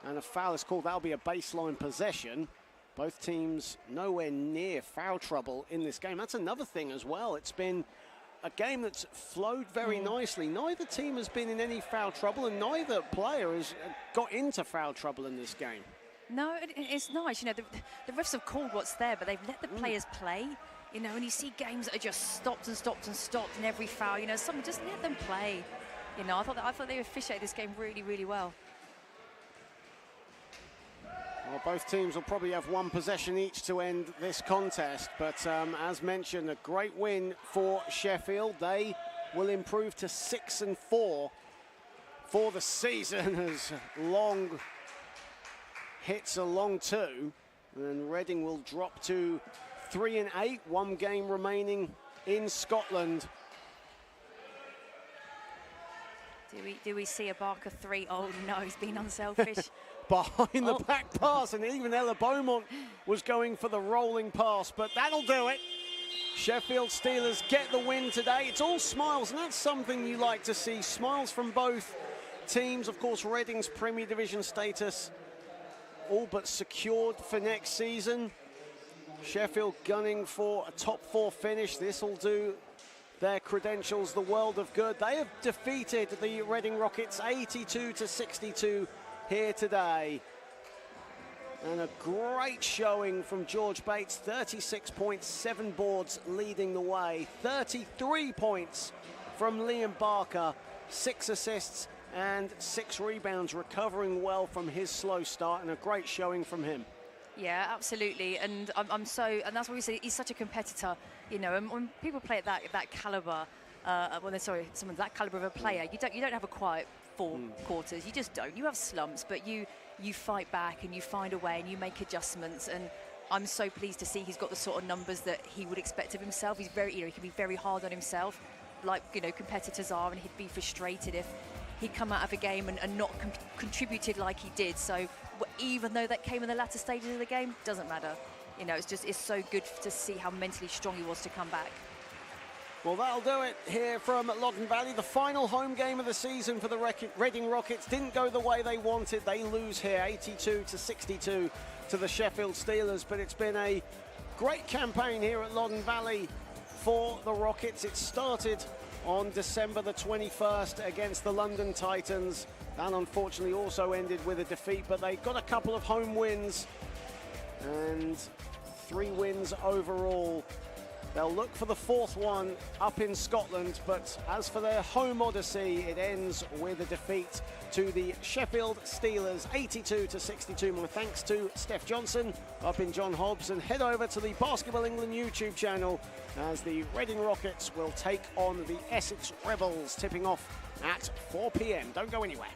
And a foul is called. That'll be a baseline possession. Both teams nowhere near foul trouble in this game. That's another thing as well. It's been a game that's flowed very nicely. Neither team has been in any foul trouble, and neither player has got into foul trouble in this game.
No, it's nice. You know, the refs have called what's there, but they've let the players play. You know, and you see games that are just stopped and stopped and stopped in every foul. You know, some just let them play. You know, I thought they officiated this game really, really well.
Well, both teams will probably have one possession each to end this contest, but as mentioned, a great win for Sheffield. They will improve to 6-4 for the season as Long hits a long 2, and Reading will drop to 3-8, 1 game remaining in Scotland.
Do we see a Barker 3? Oh no, he's been unselfish.
Behind the back pass, and even Ella Beaumont was going for the rolling pass, but that'll do it. Sheffield Steelers get the win today. It's all smiles, and that's something you like to see. Smiles from both teams. Of course, Reading's Premier Division status all but secured for next season. Sheffield gunning for a top 4 finish. This will do their credentials the world of good. They have defeated the Reading Rockets 82-62 here today. And a great showing from George Bates, 36 points, 7 boards leading the way. 33 points from Liam Barker, 6 assists and 6 rebounds, recovering well from his slow start, and a great showing from him.
Yeah, absolutely, and and that's why we say he's such a competitor, you know. And when people play at that caliber, someone that caliber of a player, you don't have a quiet 4 quarters. You just don't. You have slumps, but you fight back and you find a way and you make adjustments. And I'm so pleased to see he's got the sort of numbers that he would expect of himself. He's very, he can be very hard on himself, like competitors are, and he'd be frustrated if he'd come out of a game and not contributed like he did. So even though that came in the latter stages of the game, doesn't matter. It's so good to see how mentally strong he was to come back.
Well, that'll do it here from Loddon Valley. The final home game of the season for the Reading Rockets didn't go the way they wanted. They lose here 82-62 to the Sheffield Steelers, but it's been a great campaign here at Loddon Valley for the Rockets. It started on December the 21st against the London Titans. That unfortunately also ended with a defeat, but they got a couple of home wins and 3 wins overall. They'll look for the 4th one up in Scotland, but as for their home odyssey, it ends with a defeat to the Sheffield Steelers, 82-62. My thanks to Steph Johnson. I've been John Hobbs, and head over to the Basketball England YouTube channel as the Reading Rockets will take on the Essex Rebels, tipping off at 4 p.m. Don't go anywhere.